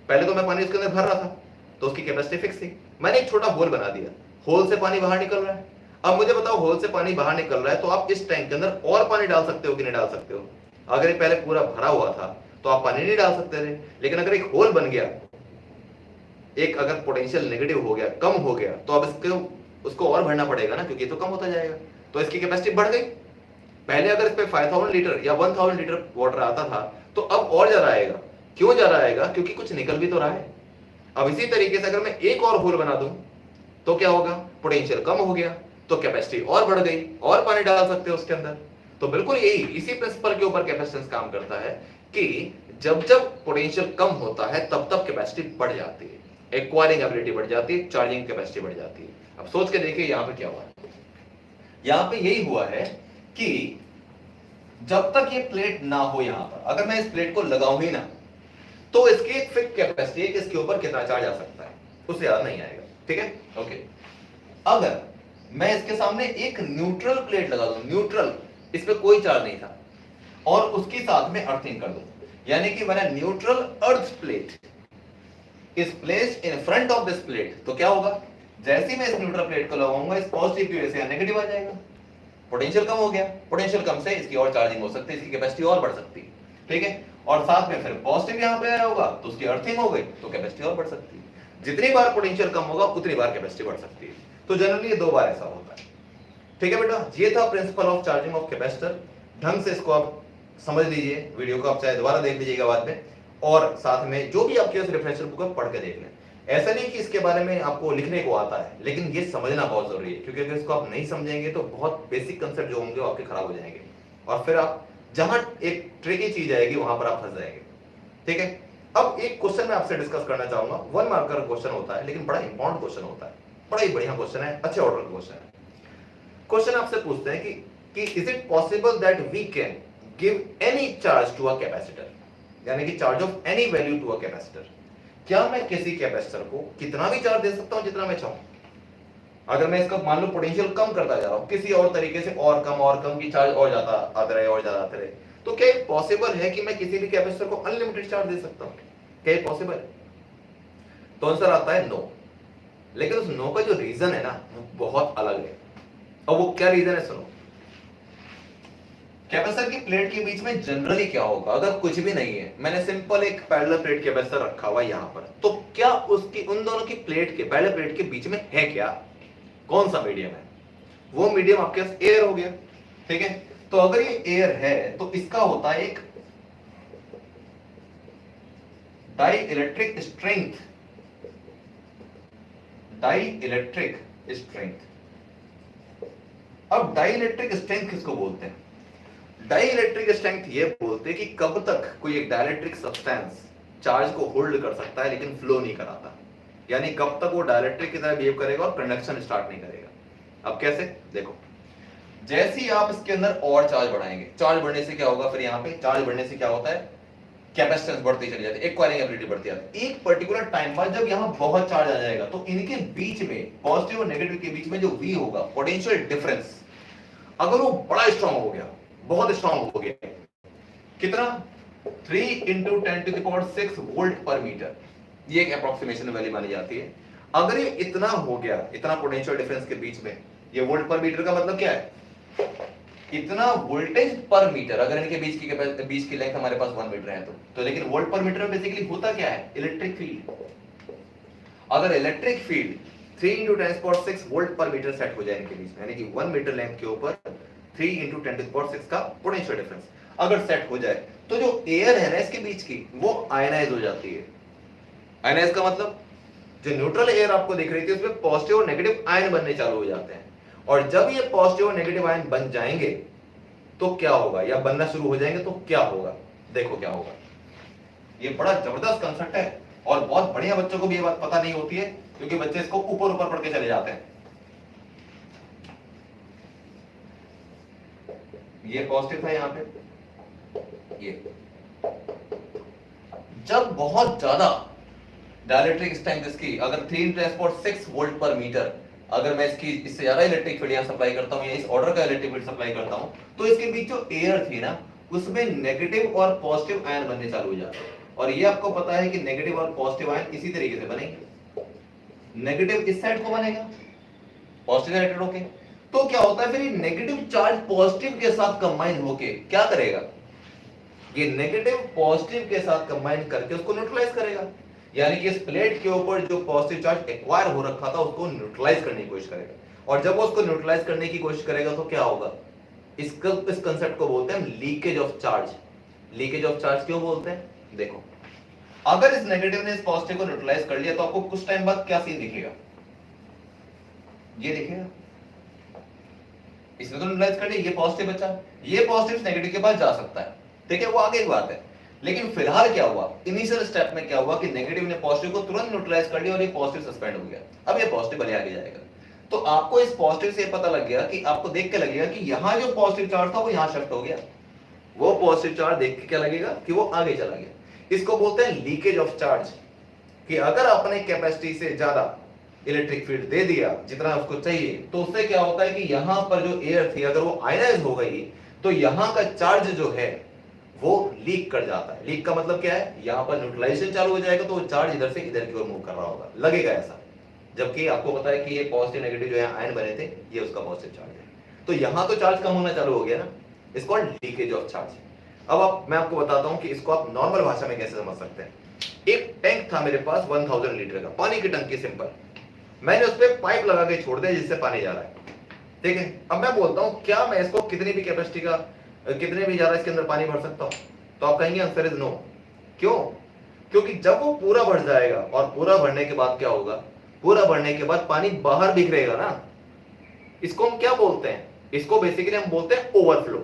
पहले तो मैं पानी उसके अंदर भर रहा था तो उसकी कैपेसिटी फिक्स थी, मैंने एक छोटा होल बना दिया, होल से पानी बाहर निकल रहा है। अब मुझे बताओ होल से पानी बाहर निकल रहा है तो आप इस टैंक के अंदर और पानी डाल सकते हो कि नहीं डाल सकते हो? अगर ये पहले पूरा भरा हुआ था तो आप पानी नहीं डाल सकते थे, लेकिन अगर एक होल बन गया, एक अगर पोटेंशियल नेगेटिव हो गया, कम हो गया, तो अब इसको उसको और भरना पड़ेगा ना, क्योंकि ये तो कम होता जाएगा, तो इसकी कैपेसिटी बढ़ गई। पहले अगर इस पे 5000 लीटर या 1000 लीटर वाटर आता था तो अब और ज्यादा आएगा। क्यों ज्यादा आएगा? क्योंकि कुछ निकल भी तो रहा है। अब इसी तरीके से अगर मैं एक और होल बना दूं तो क्या होगा? पोटेंशियल कम हो गया तो कैपेसिटी और बढ़ गई, और पानी डाल सकते हो उसके अंदर। तो बिल्कुल यही इसी प्रिंसिपल के ऊपर कैपेसिटेंस काम करता है कि जब जब पोटेंशियल कम होता है तब तब कैपेसिटी बढ़ जाती है, एक्वायरिंग एबिलिटी बढ़ जाती है, चार्जिंग कैपेसिटी बढ़ जाती है। अब सोच के देखिए यहां पे क्या हुआ है। यहां पे यही हुआ है कि जब तक ये प्लेट ना हो, यहां पर अगर मैं इस प्लेट को लगाऊं ही ना तो इसकी एक फिक्स कैपेसिटी है कि इसके ऊपर कितना चार्ज आ सकता है, उससे ज्यादा नहीं आएगा। ठीक है, ओके। अगर मैं इसके सामने एक न्यूट्रल प्लेट लगा दूं, न्यूट्रल, इस पे कोई चार्ज नहीं था, और उसके साथ में अर्थिंग कर दूं, यानी कि मैंने neutral earth plate is placed in front of this plate, तो क्या होगा? जैसे ही मैं इस न्यूट्रल प्लेट को लगाऊंगा, इस पॉजिटिव की वजह से नेगेटिव आ जाएगा, पोटेंशियल कम हो गया, पोटेंशियल कम से इसकी और चार्जिंग हो सकती है, इसकी कैपेसिटी और बढ़ सकती है। ठीक है, और साथ में फिर पॉजिटिव यहां पे आया होगा तो उसकी अर्थिंग हो गई तो कैपेसिटी और बढ़ सकती है। जितनी बार पोटेंशियल कम होगा उतनी बार कैपेसिटी बढ़ सकती है। तो जनरली ये 2 बार ऐसा होता है। ठीक है बेटा, ये था principle of charging of capacitor. ढंग से इसको आप समझ लीजिए, वीडियो को आप चाहे दोबारा देख लीजिएगा बाद में, और साथ में जो भी आपके पास रेफरेंशियल बुक है पढ़ के देख लें। ऐसा नहीं कि इसके बारे में आपको लिखने को आता है, लेकिन ये समझना बहुत जरूरी है, क्योंकि अगर इसको आप नहीं समझेंगे तो बहुत बेसिक कंसेप्ट जो होंगे वो आपके खराब हो जाएंगे, और फिर आप जहां एक ट्रिकी चीज आएगी वहां पर आप फंस जाएंगे। ठीक है, अब एक क्वेश्चन मैं आपसे डिस्कस करना चाहूंगा। 1 मार्कर क्वेश्चन होता है, लेकिन बड़ा इंपॉर्टेंट क्वेश्चन होता है, बड़ा ही बढ़िया क्वेश्चन है, अच्छे ऑर्डर का क्वेश्चन है। क्वेश्चन आपसे पूछते हैं कि is it possible that we can give any charge to a capacitor, यानी कि charge of any value to a capacitor. क्या मैं किसी कैपेसिटर को कितना भी चार्ज दे सकता हूं जितना मैं चाहूं? अगर मैं इसका मान लो पोटेंशियल कम करता जा रहा हूं किसी और तरीके से, और कम की चार्ज और ज्यादा आते रहे, और ज्यादा आते रहे, तो क्या ये पॉसिबल है कि मैं किसी भी कैपेसिटर को अनलिमिटेड चार्ज दे सकता हूं? क्या ये पॉसिबल है? तो आंसर आता है नो। लेकिन उस नो का जो रीजन है ना वो बहुत अलग है, और वो क्या रीजन है सुनो। कैपेसिटर की प्लेट के बीच में जनरली क्या होगा? अगर कुछ भी नहीं है, मैंने सिंपल एक पैरेलल प्लेट कैपेसिटर रखा हुआ है यहां पर, तो क्या उसकी उन दोनों की प्लेट के पैरेलल प्लेट के बीच में है क्या? कौन सा मीडियम है? वो मीडियम आपके पास एयर हो गया। ठीक है, तो अगर ये एयर है तो इसका होता है एक dielectric strength, dielectric strength. अब डाई इलेक्ट्रिक स्ट्रेंथ किसको बोलते हैं? डाई इलेक्ट्रिक स्ट्रेंथ ये बोलते हैं कि कब तक कोई एक डाइलेक्ट्रिक सब्सटेंस चार्ज को होल्ड कर सकता है लेकिन फ्लो नहीं कराता, यानी कब तक वो डाइलेक्ट्रिक की तरह बिहेव करेगा और कंडक्शन स्टार्ट नहीं करेगा। अब कैसे? देखो, जैसे ही आप इसके अंदर और चार्ज बढ़ाएंगे, चार्ज बढ़ने से क्या होगा? फिर यहाँ पे चार्ज बढ़ने से क्या होता है? कैपेसिटेंस बढ़ती चली जाती है, एक्वायरिंग एबिलिटी बढ़ती जाती है। एक पर्टिकुलर टाइम पर जब यहाँ बहुत चार्ज आ जाएगा तो इनके बीच में, पॉजिटिव और नेगेटिव के बीच में जो V होगा, पोटेंशियल डिफरेंस, अगर वो बड़ा स्ट्रांग हो गया, बहुत स्ट्रांग हो गया, कितना? 3 × 10⁶ वोल्ट पर मीटर, ये एक अप्रोक्सीमेशन वैल्यू मानी जाती है। अगर ये इतना हो गया, इतना पोटेंशियल डिफरेंस के बीच में, ये वोल्ट पर मीटर का मतलब क्या है? इतना वोल्टेज पर मीटर। अगर इनके बीच की लेंथ हमारे पास 1 मीटर है तो लेकिन वोल्ट पर मीटर में बेसिकली होता क्या है? Electric field. अगर electric field 3 × 10⁶ volt per metre set हो जाए इनके बीच में, यानी कि 1 मीटर लेंथ के ऊपर 3 × 10⁶ का पोटेंशियल डिफरेंस अगर सेट हो जाए, तो जो एयर है ना इसके बीच की, वो आयनाइज हो जाती है। आयनाइज का मतलब, जो न्यूट्रल एयर आपको दिख रही थी उसमें पॉजिटिव और नेगेटिव आयन बनने चालू हो जाते हैं, और जब ये पॉजिटिव और नेगेटिव आयन बन जाएंगे तो क्या होगा, या बनना शुरू हो जाएंगे तो क्या होगा? देखो क्या होगा। ये बड़ा जबरदस्त कंसेप्ट है, और बहुत बढ़िया बच्चों को भी ये बात पता नहीं होती है, क्योंकि बच्चे इसको ऊपर ऊपर पढ़ के चले जाते हैं। ये पॉजिटिव था यहाँ पे, ये जब बहुत ज्यादा डाइलेक्ट्रिक स्ट्रेंथ इसकी अगर 3 × 10⁶ वोल्ट पर मीटर, अगर मैं इससे ज्यादा इलेक्ट्रिक फील्ड यहां सप्लाई करता हूं, या इस ऑर्डर का इलेक्ट्रिक फील्ड सप्लाई करता हूं, तो इसके बीच जो एयर थी ना उसमें नेगेटिव और पॉजिटिव आयन बनने चालू हो जाते हैं। और ये आपको पता है कि नेगेटिव और पॉजिटिव आयन इसी तरीके से बनेंगे, नेगेटिव इस साइड को बनेगा, पॉजिटिव डायरेक्टेड होके। तो क्या होता है फिर ये नेगेटिव चार्ज पॉजिटिव के साथ कंबाइन होके क्या करेगा, ये नेगेटिव पॉजिटिव के साथ कंबाइन करके उसको न्यूट्रलाइज करेगा, यानी कि इस प्लेट के ऊपर जो पॉजिटिव चार्ज एक्वायर हो रखा था उसको न्यूट्रलाइज करने की कोशिश करेगा। और जब वो उसको न्यूट्रलाइज करने की कोशिश करेगा तो क्या होगा, इस कंसेप्ट को बोलते हैं leakage of charge. Leakage of charge क्यों बोलते हैं, देखो अगर इस नेगेटिव ने इस पॉजिटिव को न्यूट्रलाइज कर लिया तो आपको कुछ टाइम बाद क्या सीन दिखेगा, ये दिखेगा, इसने तो न्यूट्रलाइज कर लिया, ये पॉजिटिव बचा, ये पॉजिटिव नेगेटिव के पास जा सकता है, ठीक है, वो आगे की बात है। लेकिन फिलहाल क्या हुआ, इनिशियल स्टेप में क्या हुआ कि नेगेटिव ने पॉजिटिव को तुरंत न्यूट्रलाइज कर लिया और ये पॉजिटिव सस्पेंड हो गया, अब ये पॉजिटिव भले आगे जाएगा। तो आपको इस पॉजिटिव से पता लग गया कि आपको देख के लगेगा कि यहां जो पॉजिटिव चार्ज था वो यहां शिफ्ट हो गया, वो पॉजिटिव चार्ज देख के क्या लगेगा कि वो आगे चला गया। इसको बोलते हैं लीकेज ऑफ चार्ज, कि अगर आपने कैपेसिटी से ज्यादा इलेक्ट्रिक फील्ड दे दिया जितना उसको चाहिए तो उससे क्या होता है कि यहां पर जो एयर थी अगर वो आयनाइज हो गई तो यहां का चार्ज जो है वो लीक कर जाता है। लीक का मतलब क्या है, यहां पर न्यूट्रलाइजेशन चालू हो जाएगा तो वो चार्ज इधर से इधर की ओर मूव कर रहा होगा, लगेगा ऐसा, जबकि आपको पता है कि ये पॉजिटिव नेगेटिव जो है आयन बने थे, ये उसका पॉजिटिव चार्ज है। तो यहां तो चार्ज कम होना चालू हो गया ना, इसको लीकेज ऑफ चार्ज। अब मैं आपको बताता हूं कि इसको आप नॉर्मल भाषा में कैसे समझ सकते हैं। एक टैंक था मेरे पास 1000 लीटर का, पानी की टंकी सिंपल, मैंने उस पर पाइप लगा के छोड़ दिया जिससे पानी जा रहा है, ठीक है। अब मैं बोलता हूं क्या मैं इसको कितनी भी कैपेसिटी का कितने भी ज्यादा इसके अंदर पानी भर सकता हूं, तो आप कहेंगे आंसर इज नो। क्यों, क्योंकि जब वो पूरा भर जाएगा और पूरा भरने के बाद क्या होगा, पूरा भरने के बाद पानी बाहर बिखरेगा ना, इसको हम क्या बोलते हैं, इसको बेसिकली हम बोलते हैं ओवरफ्लो,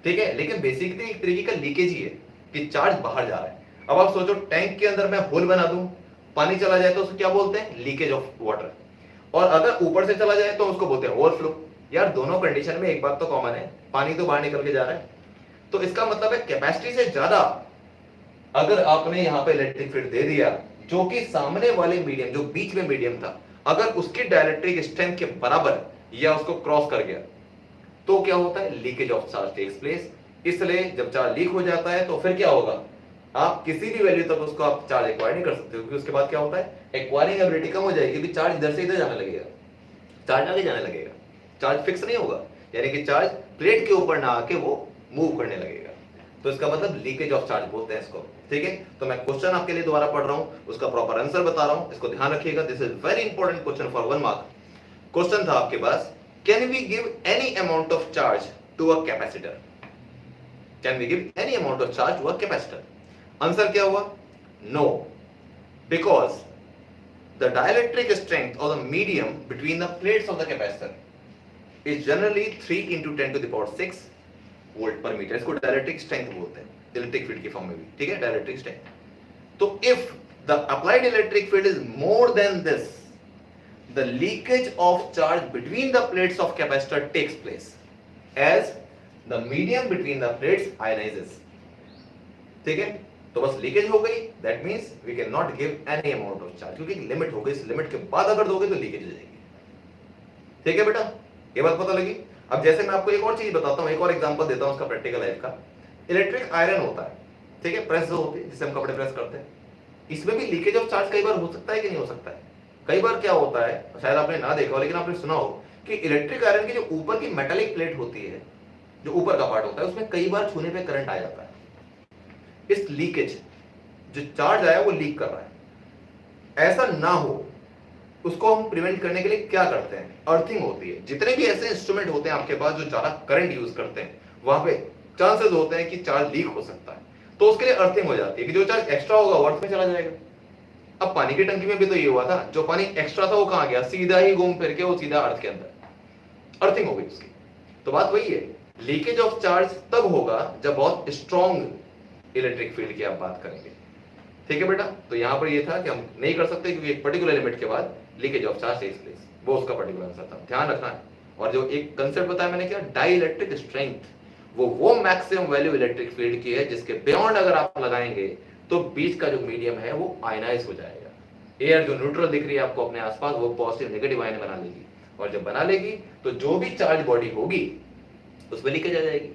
ठीक है। लेकिन बेसिकली एक तरीके का लीकेज ही है कि चार्ज बाहर जा रहा है। अब आप सोचो टैंक के अंदर मैं होल बना दूं, पानी चला जाए तो उसको क्या बोलते हैं, लीकेज ऑफ वाटर, और अगर ऊपर से चला जाए तो उसको बोलते हैं ओवरफ्लो। यार दोनों कंडीशन में एक बात तो कॉमन है, पानी तो बाहर निकल के जा रहा है। तो इसका मतलब है कैपेसिटी से ज्यादा अगर आपने यहां पे इलेक्ट्रिक फील्ड दे दिया जो कि सामने वाले मीडियम जो बीच में मीडियम था अगर उसकी डाइलेक्ट्रिक स्ट्रेंथ के बराबर या उसको क्रॉस कर गया तो क्या होता है, leakage of charge takes place. इसलिए जब चार्ज लीक हो जाता है तो फिर क्या होगा, आप किसी भी वैल्यू तक उसको आप चार्ज एक्वायर नहीं कर सकते, क्योंकि उसके बाद क्या होता है, एक्वायरिंग एबिलिटी कम हो जाएगी, क्योंकि चार्ज इधर से इधर जाने लगेगा, चार्ज आगे जाने लगेगा, चार्ज फिक्स नहीं होगा, यानी कि चार्ज प्लेट के ऊपर ना आके वो मूव करने लगेगा। तो इसका मतलब लीकेज ऑफ चार्ज बोलते हैं इसको, ठीक है। तो मैं क्वेश्चन आपके लिए दोबारा पढ़ रहा हूं, उसका प्रॉपर आंसर बता रहा हूं, इसको ध्यान रखिएगा, this is very important question for 1 mark. Question था आपके पास, can we give any amount of charge to a capacitor, can we give any amount of charge to a capacitor. Answer क्या हुआ, no, because the dielectric strength और the medium between the plates of the capacitor is generally 3 into 10 to the power 6 volt per metre. इसको dielectric strength बोलते हैं electric field की form में भी, ठीक है, डाइलेक्ट्रिक स्ट्रेंथ। तो if the applied electric field is more than this, the leakage of charge between the plates of capacitor takes place as the medium between the plates ionises, ठीक है। तो बस लीकेज हो गई, that means we can not give any amount of charge, क्योंकि limit हो गई, इस लिमिट के बाद अगर दोगे तो लीकेज हो जाएगी, ठीक है बेटा, ये बात पता लगी। अब जैसे मैं आपको एक और चीज बताता हूं, एक और एग्जांपल देता हूं उसका प्रैक्टिकल लाइफ का। इलेक्ट्रिक आयरन होता है, ठीक है, प्रेस जो होती है जिससे हम कपड़े प्रेस करते हैं, इसमें भी लीकेज ऑफ चार्ज कई बार हो सकता है कि नहीं हो सकता है। कई बार क्या होता है, शायद आपने ना देखा हो लेकिन आपने सुना हो कि इलेक्ट्रिक आयरन की जो ऊपर की मेटालिक प्लेट होती है, जो ऊपर का पार्ट होता है, उसमें कई बार छूने पे करंट आ जाता है। इस लीकेज जो चार्ज आया वो लीक कर रहा है, ऐसा ना हो उसको हम प्रिवेंट करने के लिए क्या करते हैं, अर्थिंग होती है। जितने भी ऐसे इंस्ट्रूमेंट होते हैं आपके पास जो ज्यादा करंट यूज करते हैं, वहां पे चांसेस होते हैं कि चार्ज लीक हो सकता है, तो उसके लिए अर्थिंग हो जाती है कि जो चार्ज एक्स्ट्रा होगा वो अर्थ में चला जाएगा। अब पानी की टंकी में भी तो ये हुआ था, जो पानी एक्स्ट्रा था वो कहां गया, सीधा ही घूम फिर के वो सीधा अर्थ के अंदर, अर्थिंग हो गई उसकी। तो बात वही है, लीकेज ऑफ चार्ज तब होगा जब बहुत स्ट्रॉन्ग इलेक्ट्रिक फील्ड की आप बात करेंगे, ठीक है बेटा। तो यहां पर ये था कि हम नहीं कर सकते क्योंकि एक पर्टिकुलर लिमिट के बाद leakage of charge takes place, वो उसका पर्टिकुलर आंसर था, ध्यान रखना है। और जो एक कंसेप्ट बताया मैंने क्या, डाइलेक्ट्रिक स्ट्रेंथ, वो मैक्सिमम वैल्यू इलेक्ट्रिक फील्ड की है जिसके बियॉन्ड अगर आप लगाएंगे तो बीच का जो मीडियम है वो आयनाइज हो जाएगा। एयर जो न्यूट्रल दिख रही है आपको अपने आसपास, वो पॉजिटिव नेगेटिव आयन बना लेगी, और जब बना लेगी तो जो भी चार्ज बॉडी होगी उसमें लीकेज आ जाएगी,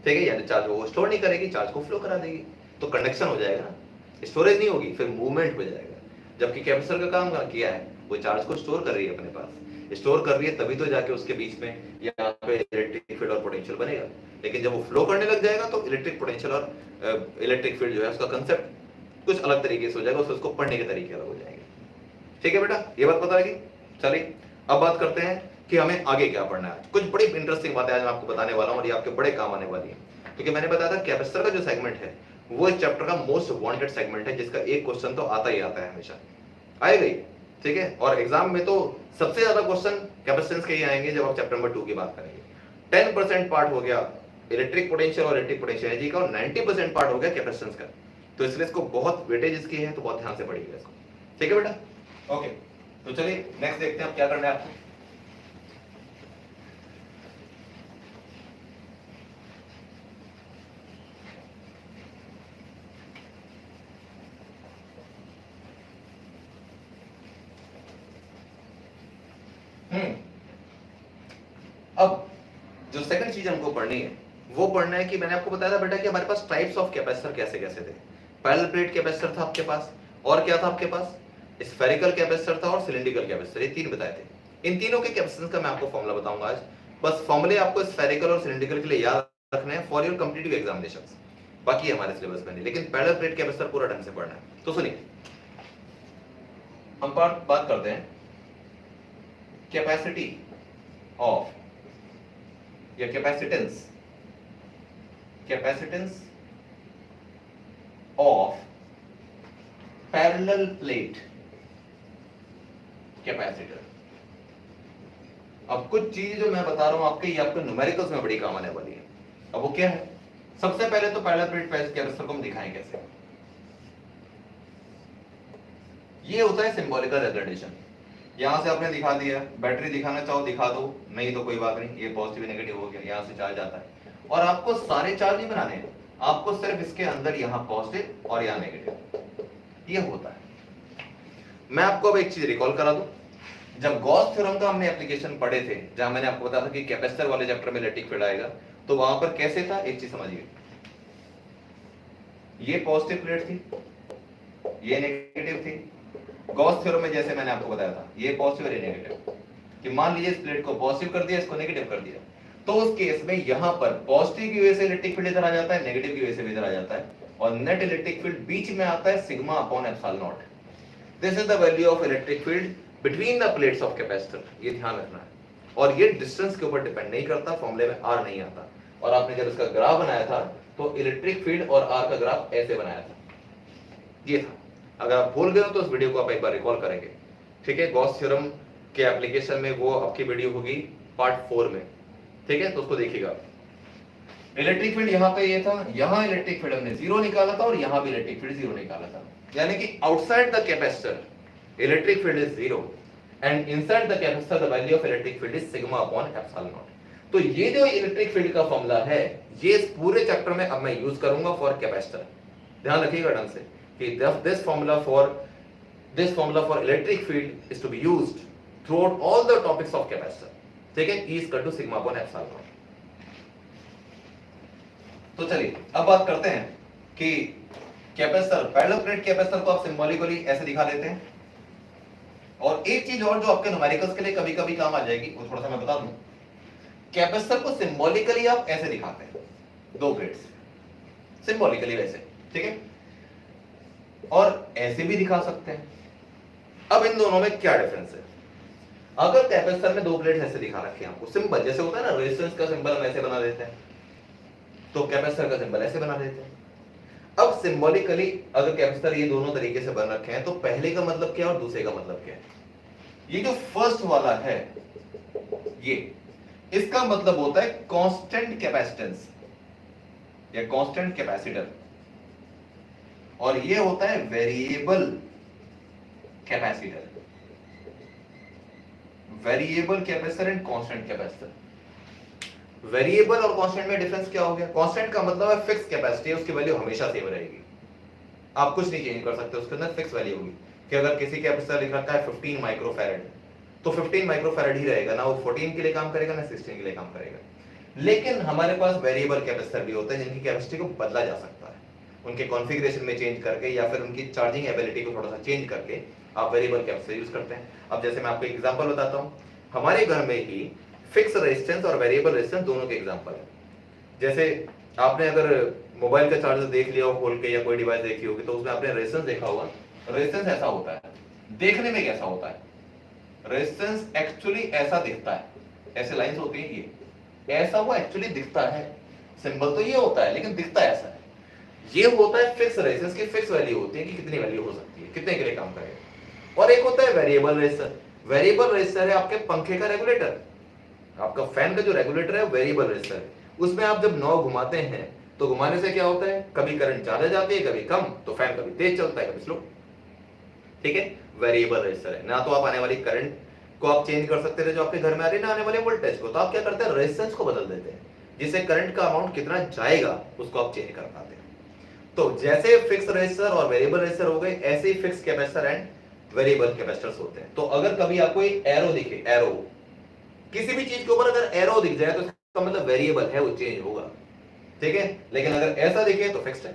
ठीक है, यानी चार्ज वो स्टोर नहीं करेगी, चार्ज को फ्लो करा देगी, तो कंडक्शन हो जाएगा ना। स्टोरेज नहीं होगी, फिर मूवमेंट हो जाएगा। जबकि कैपेसिटर का काम किया है, वो चार्ज को स्टोर कर रही है अपने पास, स्टोर कर रही है, तभी तो जाके उसके बीच में यहाँ पे इलेक्ट्रिक फील्ड और पोटेंशियल बनेगा। लेकिन जब वो फ्लो करने लग जाएगा तो इलेक्ट्रिक पोटेंशियल और इलेक्ट्रिक फील्ड जो है उसका कंसेप्ट कुछ अलग तरीके से हो जाएगा, उसको पढ़ने के तरीके अलग हो जाएंगे। ठीक है बेटा, ये बात पता लगी। चलिए अब बात करते हैं कि हमें आगे क्या पढ़ना है। कुछ बड़ी इंटरेस्टिंग बातें आज मैं आपको बताने वाला हूं और ये आपके बड़े काम आने वाली है, क्योंकि मैंने बताया था कैपेसिटर का जो सेगमेंट है वो इस चैप्टर का मोस्ट वांटेड सेगमेंट है, जिसका एक क्वेश्चन तो आता ही आता है, हमेशा आएगा ही। ठीक है, और एग्जाम में तो सबसे ज्यादा क्वेश्चन कैपेसिटेंस के ही आएंगे जब आप चैप्टर नंबर 2 की बात करेंगे। 10% पार्ट हो गया इलेक्ट्रिक पोटेंशियल और इलेक्ट्रिक पोटेंशियल एनर्जी का, और 90% पार्ट हो गया कैपेसिटेंस का। तो इसलिए इसको बहुत वेटेज इसकी है, तो बहुत ध्यान से पढ़िएगा इसको। ठीक है बेटा, ओके। तो चलिए नेक्स्ट देखते हैं अब क्या करना है आपको। अब जो सेकंड चीज हमको पढ़नी है वो पढ़ना है कि मैंने आपको बताया था बेटा कि हमारे पास टाइप्स ऑफ कैपेसिटर कैसे कैसे थे। पैरेलल प्लेट कैपेसिटर था आपके पास, और क्या था आपके पास, स्फेरिकल कैपेसिटर था और सिलिंड्रिकल कैपेसिटर, ये तीन बताए थे। इन तीनों के कैपेसिटेंस का मैं आपको फॉर्मूला बताऊंगा आज। बस फॉर्मूले आपको स्फेरिकल और सिलिंड्रिकल के लिए याद रखने हैं फॉर योर कॉम्पिटिटिव एग्जामिनेशंस, बाकी हमारे सिलेबस में नहीं, लेकिन पैरेलल प्लेट कैपेसिटर पूरा ढंग से पढ़ना है। तो सुनिए, हम बात करते हैं कैपेसिटी ऑफ या capacitance of parallel plate capacitor. अब कुछ चीज जो मैं बता रहा हूं आपके, ये आपको न्यूमेरिकल्स में बड़ी काम आने वाली है। अब वो क्या है, सबसे पहले तो पैरेलल प्लेट कैपेसिटर को हम दिखाएं कैसे। ये होता है सिंबॉलिकल रिप्रेजेंटेशन। यहां से आपने दिखा दिया, बैटरी दिखाना चाहो दिखा दो, नहीं तो कोई बात नहीं, ये पॉजिटिव नेगेटिव हो गया, यहां से चार्ज आता है। और आपको सारे चार्ज नहीं बनाने हैं, आपको सिर्फ इसके अंदर यहां पॉजिटिव और यहां नेगेटिव, ये होता है। मैं आपको अब एक चीज रिकॉल करा दूं, जब गॉस थ्योरम का हमने एप्लीकेशन पढ़े थे, जहां मैंने आपको बताया था कि कैपेसिटर वाले चैप्टर में इलेक्ट्रिक फील्ड आएगा, तो वहां पर कैसे था, एक चीज समझिए। ये पॉजिटिव प्लेट थी, ये नेगेटिव थी। गॉस थ्योरम में जैसे मैंने आपको बताया था, ये पॉजिटिव और ये नेगेटिव, कि मान लीजिए इस प्लेट को पॉजिटिव कर दिया, इसको नेगेटिव कर दिया, तो उस केस में यहां पर पॉजिटिव की वजह से इलेक्ट्रिक फील्ड इधर आ जाता है, नेगेटिव की वजह से भी इधर आ जाता है, और नेट इलेक्ट्रिक फील्ड बीच में आता है sigma upon epsilon not. This is the value of electric field between the plates of capacitor, ये ध्यान रखना है। और ये डिस्टेंस के ऊपर डिपेंड नहीं करता, फॉर्मूले में आर नहीं आता। और आपने जब इसका ग्राफ बनाया था तो इलेक्ट्रिक फील्ड और आर का ग्राफ ऐसे बनाया था, ये था। अगर आप भूल गए हो तो उस वीडियो को आप एक बार रिकॉल करेंगे। ठीक है, गॉस थ्योरम के एप्लीकेशन में वो आपकी वीडियो होगी पार्ट 4 में, ठीक है, तो उसको देखिएगा। इलेक्ट्रिक फील्ड यहाँ पे ये था, यहाँ इलेक्ट्रिक फील्ड हमने 0 निकाला था और यहाँ भी इलेक्ट्रिक फील्ड 0 निकाला था, यानी कि outside the capacitor electric field is 0 and inside the capacitor the value of electric field is sigma upon epsilon not. तो ये जो इलेक्ट्रिक फील्ड का फॉर्मूला है, ये इस पूरे चैप्टर में अब मैं यूज करूंगा फॉर कैपेसिटर। ध्यान रखिएगा ढंग से कि this formula for electric field is to be used throughout all the topics of capacitor। ठीक है, E is equal to sigma upon epsilon naught। तो चलिए अब बात करते हैं कि कैपेसिटर, पैरेलल प्लेट कैपेसिटर को आप सिंबॉलिकली ऐसे दिखा देते हैं। और एक चीज और जो आपके न्यूमेरिकल्स के लिए कभी कभी काम आ जाएगी, वो थोड़ा सा मैं बता दूं। कैपेसिटर को सिंबॉलिकली आप ऐसे दिखाते हैं, दो प्लेट्स सिंबॉलिकली वैसे, ठीक है, और ऐसे भी दिखा सकते हैं। अब इन दोनों में क्या डिफरेंस है? अगर कैपेसिटर में दो प्लेट ऐसे दिखा रखे हैं आपको, सिंबल जैसे होता है ना, रेजिस्टेंस का सिंबल हम ऐसे बना देते हैं, तो कैपेसिटर का सिंबल ऐसे बना देते हैं। अब सिंबॉलिकली अगर कैपेसिटर ये दोनों तरीके से बन रखे हैं, तो पहले का मतलब क्या और दूसरे का मतलब क्या है? ये जो फर्स्ट वाला है, ये इसका मतलब होता है कांस्टेंट कैपेसिटेंस या कांस्टेंट कैपेसिटर, और ये होता है variable capacitor. Variable capacitor and constant capacitor. Variable और कांस्टेंट में डिफरेंस क्या हो गया? कांस्टेंट का मतलब है फिक्स कैपेसिटी है, उसकी वैल्यू हमेशा सेम रहेगी, आप कुछ नहीं चेंज कर सकते, उसके अंदर फिक्स वैल्यू होगी। कि अगर किसी कैपेसिटर लिख रखा है 15 माइक्रोफैरड, तो 15 माइक्रोफैरड ही रहेगा ना, वो 14 के लिए काम करेगा ना 16 के लिए काम करेगा। लेकिन हमारे पास वेरिएबल कैपेसिटर भी होते हैं जिनकी कैपेसिटी को बदला जा सकता है। उनके कॉन्फ़िगरेशन में चेंज करके या फिर उनकी चार्जिंग एबिलिटी को थोड़ा सा चेंज करके आप वेरिएबल कैपेसिटर यूज करते हैं। अब जैसे मैं आपको एक एग्जांपल बताता हूं, हमारे घर में ही फिक्स रेजिस्टेंस और वेरिएबल रेजिस्टेंस दोनों के एग्जांपल है। जैसे आपने अगर मोबाइल का चार्जर देख लिया हो खोल के या कोई डिवाइस देखी होगी तो उसमें आपने रेजिस्टेंस देखा होगा। रेजिस्टेंस ऐसा होता है, देखने में कैसा होता है? रेजिस्टेंस एक्चुअली ऐसा दिखता है, ऐसे लाइंस होती हैं, ये ऐसा वो एक्चुअली दिखता है। सिंबल तो ये होता है लेकिन दिखता ऐसा है। ये होता है फिक्स रेजिस्टेंस की फिक्स वैल्यू होती है कि कितनी वैल्यू हो सकती है, कितने के लिए काम करेगा। और एक होता है वेरिएबल रेजिस्टर। वेरिएबल रेजिस्टर है आपके पंखे का रेगुलेटर, आपका फैन का जो रेगुलेटर है वेरिएबल रेजिस्टर है। उसमें आप जब नॉब घुमाते हैं तो घुमाने से क्या होता है, कभी करंट ज्यादा जाती है कभी कम, तो फैन कभी तेज चलता है कभी स्लो। ठीक है, वेरिएबल रेजिस्टर है। ना तो आप आने वाली करंट को आप चेंज कर सकते थे जो आपके घर में आ रही है, ना आने वाले वोल्टेज को, तो आप क्या करते हैं, रेजिस्टेंस को बदल देते हैं, जिससे करंट का अमाउंट कितना जाएगा उसको आप चेंज कर पाते हैं। तो जैसे फिक्स रेजिस्टर और वेरिएबल रेजिस्टर हो गए, ऐसे ही fix capacitor and variable capacitors होते हैं। तो अगर कभी आपको एरो दिखे, एरो किसी भी चीज के ऊपर अगर एरो दिख जाए तो इसका मतलब वेरिएबल है, वो चेंज होगा। ठीक है, लेकिन अगर ऐसा दिखे तो फिक्स्ड है।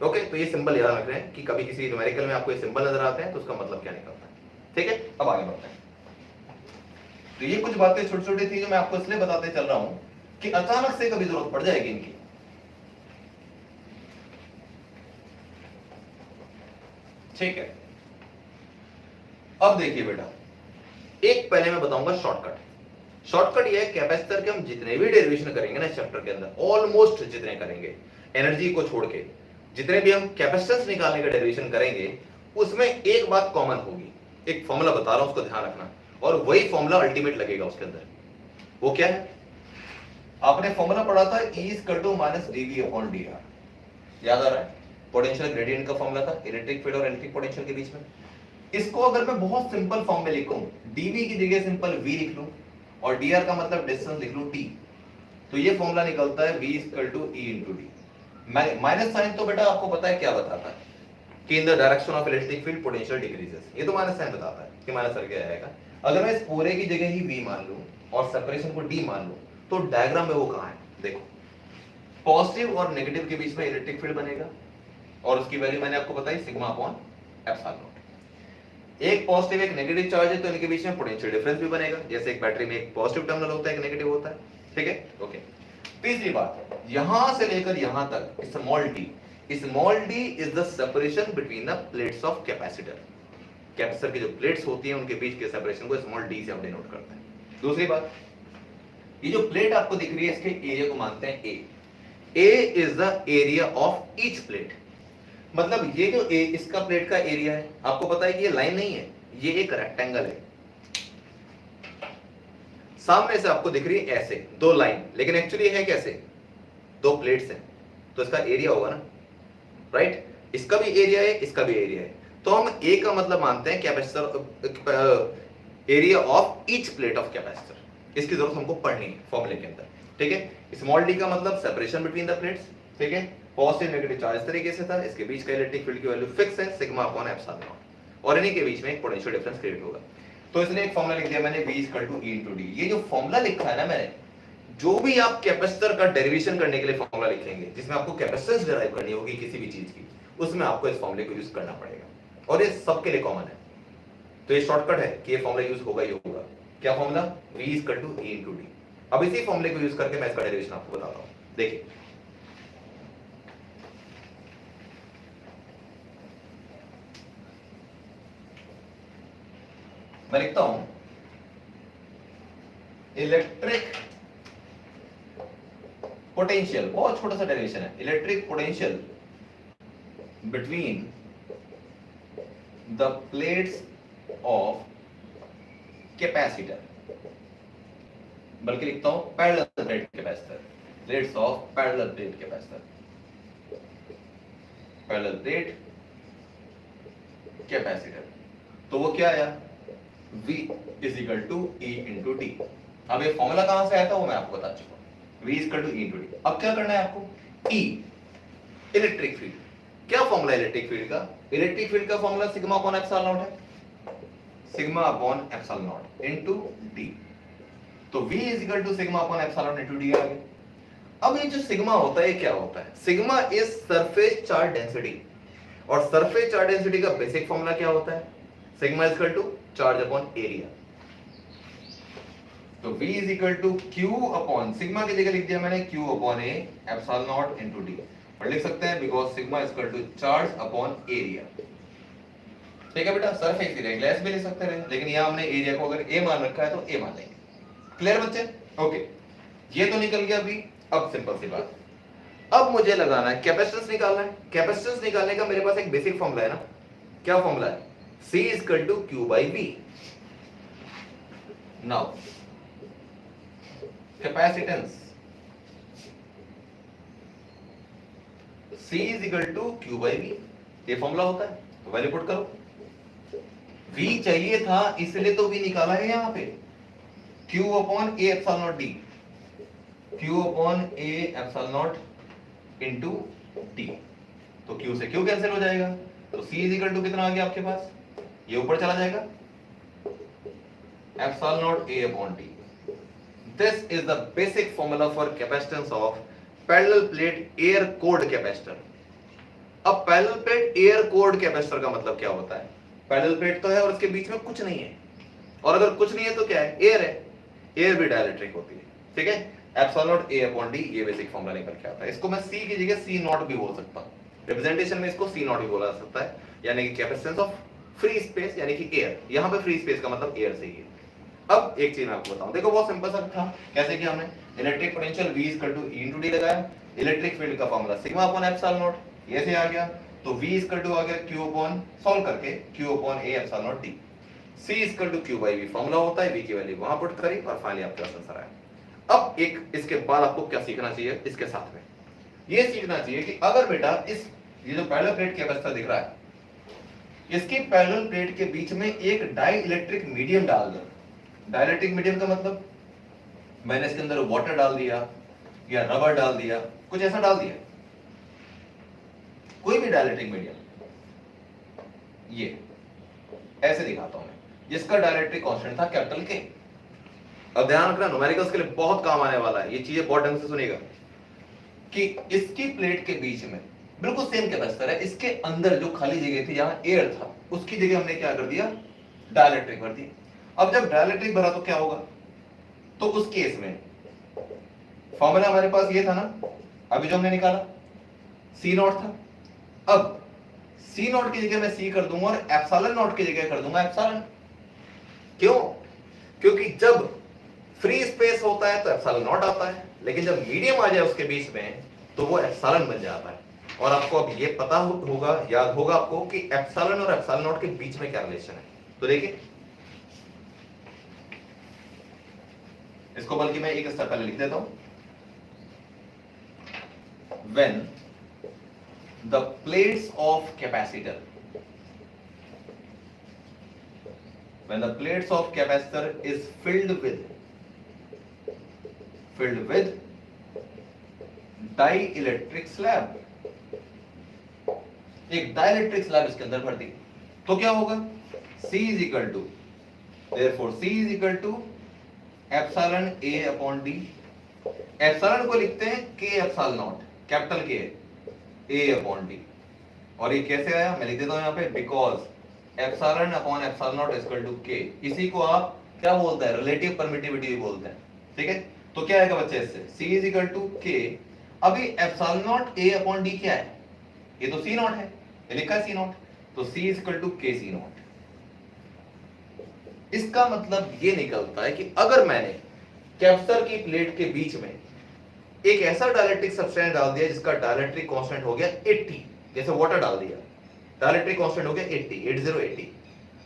ओके, तो ये सिंबल याद रख रहे हैं कि कभी किसी न्यूमेरिकल में आपको ये सिंबल नजर आते हैं तो उसका मतलब क्या निकलता है। ठीक है, अब आगे बढ़ते हैं। तो ये कुछ बातें छोटी छोटी थी जो मैं आपको इसलिए बताते चल रहा हूं कि अचानक से कभी जरूरत पड़ जाएगी इनकी। ठीक है, अब देखिए बेटा, एक पहले मैं बताऊंगा शॉर्टकट। शॉर्टकट ये है, कैपेसिटर के हम जितने भी डेरिवेशन करेंगे ना चैप्टर के अंदर, ऑलमोस्ट जितने करेंगे एनर्जी को छोड़ के, जितने भी हम कैपेसिटेंस निकालने का डेरिवेशन करेंगे, उसमें एक बात कॉमन होगी। एक फॉर्मूला बता रहा हूं, उसको ध्यान रखना, और वही फॉर्मूला अल्टीमेट लगेगा उसके अंदर। वो क्या है? आपने फॉर्मूला पढ़ा था E = dV/dr, याद आ रहा है? पोटेंशियल ग्रेडियंट का फॉर्मूला था इलेक्ट्रिक फील्ड और इलेक्ट्रिक पोटेंशियल के बीच में। इसको अगर मैं बहुत सिंपल फॉर्म में लिखूं, dV की जगह सिंपल V लिख लूं और dr का मतलब डिस्टेंस लिख लूं t, तो ये फॉर्मूला निकलता है V = E/d। माइनस साइन तो बेटा आपको पता है क्या बताता है कि in the direction of electric field potential decreases, ये तो माइनस साइन बताता है कि माइनस कर क्या आएगा। अगर मैं इस पूरे की जगह ही V मान लूं और सेपरेशन को d मान लूं, तो डायग्राम में वो कहां है? देखो, पॉजिटिव और नेगेटिव के बीच में इलेक्ट्रिक फील्ड बनेगा और उसकी वैल्यू मैंने आपको बताई σ/ε0। एक पॉजिटिव एक नेगेटिव चार्ज है तो इनके बीच में पोटेंशियल डिफरेंस भी बनेगा, जैसे एक बैटरी में एक पॉजिटिव टर्मिनल होता है एक नेगेटिव होता है। ठीक है, ओके। तीसरी बात, यहां से लेकर यहां तक small d is the separation between the plates of capacitor. Capacitor की जो प्लेट्स होती हैं उनके बीच के सेपरेशन को स्मॉल d से हम डिनोट करते हैं। दूसरी बात, ये जो प्लेट आपको दिख रही है इसके एरिया को मानते हैं a is the area of each plate. मतलब ये जो इसका प्लेट का एरिया है, आपको पता है कि ये लाइन नहीं है, ये एक रेक्टेंगल है। सामने से आपको दिख रही है ऐसे दो लाइन, लेकिन एक्चुअली है कैसे, दो प्लेट्स हैं, तो इसका एरिया होगा ना, राइट? इसका भी एरिया है, इसका भी एरिया है, तो हम ए का मतलब मानते हैं capacitor area of each plate of capacitor. इसकी जरूरत हमको पढ़नी है फॉर्मूले के अंदर। ठीक है, स्मॉल डी का मतलब सेपरेशन बिटवीन द प्लेट्स। ठीक है, पॉजिटिव नेगेटिव चार्ज इस तरीके से था, इसके बीच का इलेक्ट्रिक फील्ड की वैल्यू फिक्स है σ/ε0 और इन्हीं के बीच में एक पोटेंशियल डिफरेंस क्रिएट होगा। तो इसने एक फॉर्मूला लिख दिया मैंने V = E/d। ये जो फॉर्मूला लिखा है ना मैंने, जो भी आप कैपेसिटर का डेरिवेशन करने के लिए फॉर्मूला लिखेंगे जिसमें आपको कैपेसिटेंस डिराइव करनी होगी किसी भी चीज की, उसमें आपको इस फॉर्मूले को यूज करना पड़ेगा और ये सबके लिए कॉमन है। तो ये शॉर्टकट है कि ये फॉर्मूला यूज होगा ही होगा। क्या फॉर्मूला? V = E/d। अब इसी फॉर्मूले को यूज करके मैं इसका डेरिवेशन आपको बताता हूं। देखिए, मैं लिखता हूं इलेक्ट्रिक पोटेंशियल, बहुत छोटा सा डेरिवेशन है, electric potential between the plates of capacitor, बल्कि लिखता हूं parallel plate capacitor, plates of parallel plate capacitor, parallel plate capacitor. तो वो क्या आया? V = E/d। अब ये फॉर्मूला कहां से आया था वो मैं आपको बता चुका हूं, V = E/d। अब क्या करना है आपको? E electric field. क्या फॉर्मूला इलेक्ट्रिक फील्ड का? इलेक्ट्रिक फील्ड का फॉर्मूला σ/ε0 है, σ/ε0 * d। तो V = σ/ε0 * d आ गया। अब ये जो सिग्मा होता है ये क्या होता है? Sigma is surface charge density, और सरफेस चार्ज डेंसिटी का बेसिक फॉर्मूला क्या होता है? Sigma is equal to charge upon area. तो V is equal to Q upon, sigma की जगह लिख दिया मैंने Q upon A epsilon naught into D, और लिख सकते हैं because sigma is equal to charge upon area. ठीक है बेटा, सरफेस एरिया ग्लास भी ले सकते हैं, लेकिन यहां हमने एरिया को अगर A मान रखा है तो A मान लेंगे। क्लियर बच्चे? ओके, ये तो निकल गया भी। अब सिंपल सी बात, अब मुझे लगाना है कैपेसिटेंस निकालना है। कैपेसिटेंस निकालने का मेरे पास एक बेसिक फॉर्मूला है ना, क्या फॉर्मूला है? C is equal to Q by V। Now capacitance C is equal to Q by V, ये फॉर्मूला होता है, तो वैल्यू पुट करो। V चाहिए था इसलिए तो V निकाला है यहां पे, Q upon A epsilon naught D, Q upon A epsilon naught into D, तो Q से Q कैंसिल हो जाएगा, तो C इज इक्वल टू कितना आ गया आपके पास, ये ऊपर चला जाएगा, epsilon naught A upon D। This is the basic formula for capacitance of parallel plate air cooled capacitor। अब parallel plate air cooled capacitor का मतलब क्या होता है? पैरेलल प्लेट तो है और उसके बीच में कुछ नहीं है, और अगर कुछ नहीं है तो क्या है? एयर है, एयर भी डाइलेक्ट्रिक होती है। ठीक है, epsilon naught A upon D, ये बेसिक फॉर्मूला निकल के आता है। इसको मैं C की जगह C नॉट भी बोल सकता हूँ, रिप्रेजेंटेशन में इसको C नॉट भी बोला जा सकता है, यानी कि कैपेसिटेंस ऑफ फ्री स्पेस, यानी कि एयर। यहाँ पे फ्री स्पेस का मतलब एयर से ही है। अब एक चीज मैं आपको बताऊं, देखो बहुत सिंपल सा था, कैसे किया हमने? Electric potential V equal to E * D लगाया, इलेक्ट्रिक फील्ड का formula sigma upon epsilon naught, ये से आ गया, तो V इक्वल टू आ गया Q अपॉन, सॉल्व करके Q upon A epsilon naught D। C equal to Q by V formula होता है, V की वैल्यू वहां पुट करी और फाइनली आपका आंसर आया। अब एक इसके बाद आपको क्या सीखना चाहिए? इसके साथ में ये सीखना चाहिए कि अगर बेटा इस ये जो पैरेलल प्लेट कैपेसिटर दिख रहा है, इसकी पैरेलल प्लेट के बीच में एक डाई इलेक्ट्रिक मीडियम डाल दो। डाइलेक्ट्रिक मीडियम का मतलब मैंने इसके अंदर वाटर डाल दिया या रबर डाल दिया, कुछ ऐसा डाल दिया, कोई भी डाइलेक्ट्रिक मीडियम, ये ऐसे दिखाता हूं मैं, जिसका डाइलेक्ट्रिक कांस्टेंट था कैपिटल के। अब ध्यान रखना, न्यूमेरिकल्स के लिए बहुत काम आने वाला है, ये चीजें बहुत ढंग से सुनेगा कि इसकी प्लेट के बीच में बिल्कुल सेम कैपेसिटर है, इसके अंदर जो खाली जगह थी जहां एयर था, उसकी जगह हमने क्या कर दिया? डाइलेक्ट्रिक भर दी। अब जब डाइलेक्ट्रिक भरा तो क्या होगा? तो उस केस में फॉर्मूला हमारे पास ये था ना, अभी जो हमने निकाला C नॉट था। अब C नॉट की जगह मैं C कर दूंगा और एप्सिलॉन नॉट की जगह कर दूंगा एप्सिलॉन। क्यों? क्योंकि जब फ्री स्पेस होता है तो एप्सिलॉन नॉट आता है, लेकिन जब मीडियम आ जाए उसके बीच में तो वो एप्सिलॉन बन जाता है। और आपको अब ये पता होगा, याद होगा आपको कि एप्सिलॉन और एप्सिलॉन नॉट के बीच में क्या रिलेशन है। तो देखिए, इसको बल्कि मैं एक स्टेप पहले लिख देता हूं। When the plates of capacitor, when the plates of capacitor is filled with dielectric slab, एक डाइलेक्ट्रिक स्लैब इसके अंदर भर दी, तो क्या होगा? C is equal to, therefore C is equal to epsilon A upon D। Epsilon को लिखते हैं K epsilon naught, capital K, A upon D। और ये कैसे आया? मैं लिख देता हूं यहाँ पे, because epsilon upon epsilon naught is equal to K। इसी को आप क्या बोलते हैं? रिलेटिव परमिटिविटी भी बोलते हैं। ठीक है, तो क्या आएगा बच्चे इससे? C is equal to K। अभी epsilon naught A upon D क्या है? ये तो C नॉट है, ये लिखा है C नॉट, तो C is equal to K C naught. इसका मतलब ये निकलता है कि अगर मैंने कैपेसिटर की प्लेट के बीच में एक ऐसा डाइलेक्ट्रिक सब्सटेंस डाल दिया जिसका डाइलेक्ट्रिक कांस्टेंट हो गया 80, जैसे वाटर डाल दिया, डाइलेक्ट्रिक कांस्टेंट हो गया 80,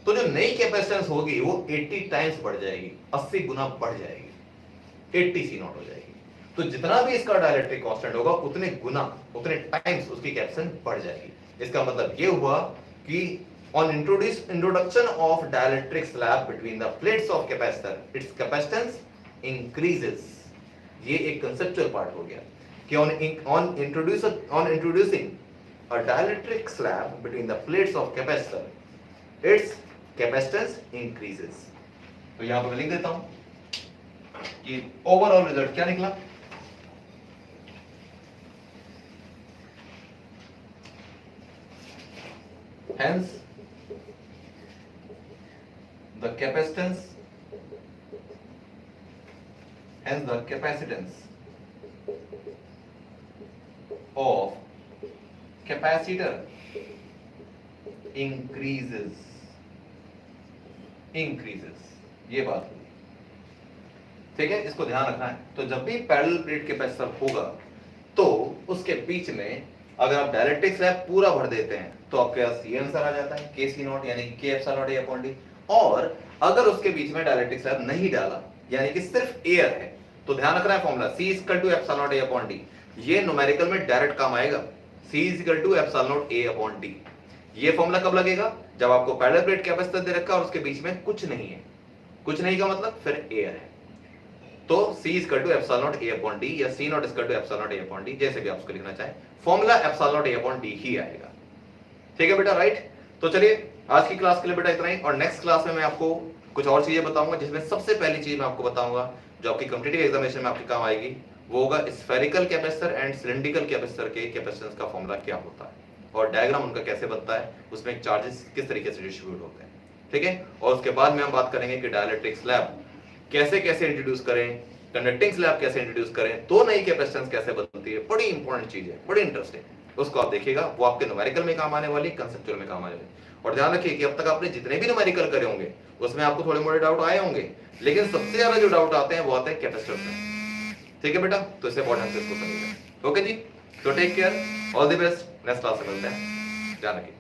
तो जो नई कैपेसिटेंस होगी वो 80 टाइम्स बढ़ जाएगी, 80 गुना बढ़ जाएगी, 80 C नॉट हो जाएगी। तो जितना भी इसका डाइलेक्ट्रिक कांस्टेंट होगा उतने गुना, उतने टाइम्स उसकी कैपेसिटेंस बढ़ जाएगी। इसका मतलब ये हुआ कि on introduction of dielectric slab between the plates of capacitor, its capacitance increases। ये एक conceptual part हो गया कि on introducing a dielectric slab between the plates of capacitor, its capacitance increases। तो यहां पर मैं लिख देता हूं कि ओवरऑल रिजल्ट क्या निकला? hence the capacitance of capacitor increases ये बात हुई, ठीक है, इसको ध्यान रखना है। तो जब भी पैरेलल प्लेट कैपेसिटर होगा तो उसके बीच में अगर आप डायलेक्ट्रिक स्लैब पूरा भर देते हैं तो आपके पास ये आंसर आ जाता है KC0 यानी K epsilon naught A upon D। और अगर उसके बीच में डायलेक्ट्रिक स्लैब नहीं डाला यानी कि सिर्फ एयर है तो ध्यान रखना है formula C equal to epsilon naught A upon D। ये न्यूमेरिकल में डायरेक्ट काम आएगा, C equal to epsilon naught A upon D। ये फॉर्मूला कब लगेगा? जब आपको पैरेलल प्लेट कैपेसिटर दे रखा है और उसके बीच में कुछ नहीं है। कुछ नहीं का मतलब फिर एयर है, तो C equal to epsilon naught A upon D या C naught equal to epsilon naught A upon D, जैसे भी आप उसको लिखना चाहें, formula epsilon naught A upon D ही आएगा। ठीक है बेटा, राइट। तो चलिए आज की क्लास के लिए बेटा इतना ही, और नेक्स्ट क्लास में मैं आपको कुछ और चीजें बताऊंगा, जिसमें सबसे पहली चीज मैं आपको बताऊंगा जो आपकी कॉम्पिटिटिव एग्जामिनेशन में आपके काम आएगी, वो होगा spherical capacitor and cylindrical capacitor के कैपेसिटेंस का फॉर्मूला क्या होता है और डायग्राम उनका कैसे बनता है, उसमें चार्जेस किस तरीके से डिस्ट्रीब्यूट होते हैं। ठीक है, और उसके बाद में हम बात करेंगे कि डायलेक्ट्रिक स्लैब कैसे कैसे इंट्रोड्यूस करें, कंडक्टिंग स्लैब कैसे इंट्रोड्यूस करें, तो नई कैपेसिटेंस कैसे बनती है, बड़ी इंपॉर्टेंट चीज है, बड़ी इंटरेस्टिंग। उसको आप देखिएगा, वो आपके न्यूमेरिकल में काम आने वाली, कंसेप्चुअल में काम आने वाली। और ध्यान रखिए कि अब तक आपने जितने भी न्यूमेरिकल करे होंगे उसमें आपको थोड़े मोड़े डाउट आए होंगे, लेकिन सबसे ज्यादा जो डाउट आते हैं वो आते हैं कैपेसिटर में। ठीक है बेटा, तो इसे बहुत ढंग से इसको समझिएगा। ओके जी, तो take care, all the best, next class में मिलते हैं, ध्यान रखिए।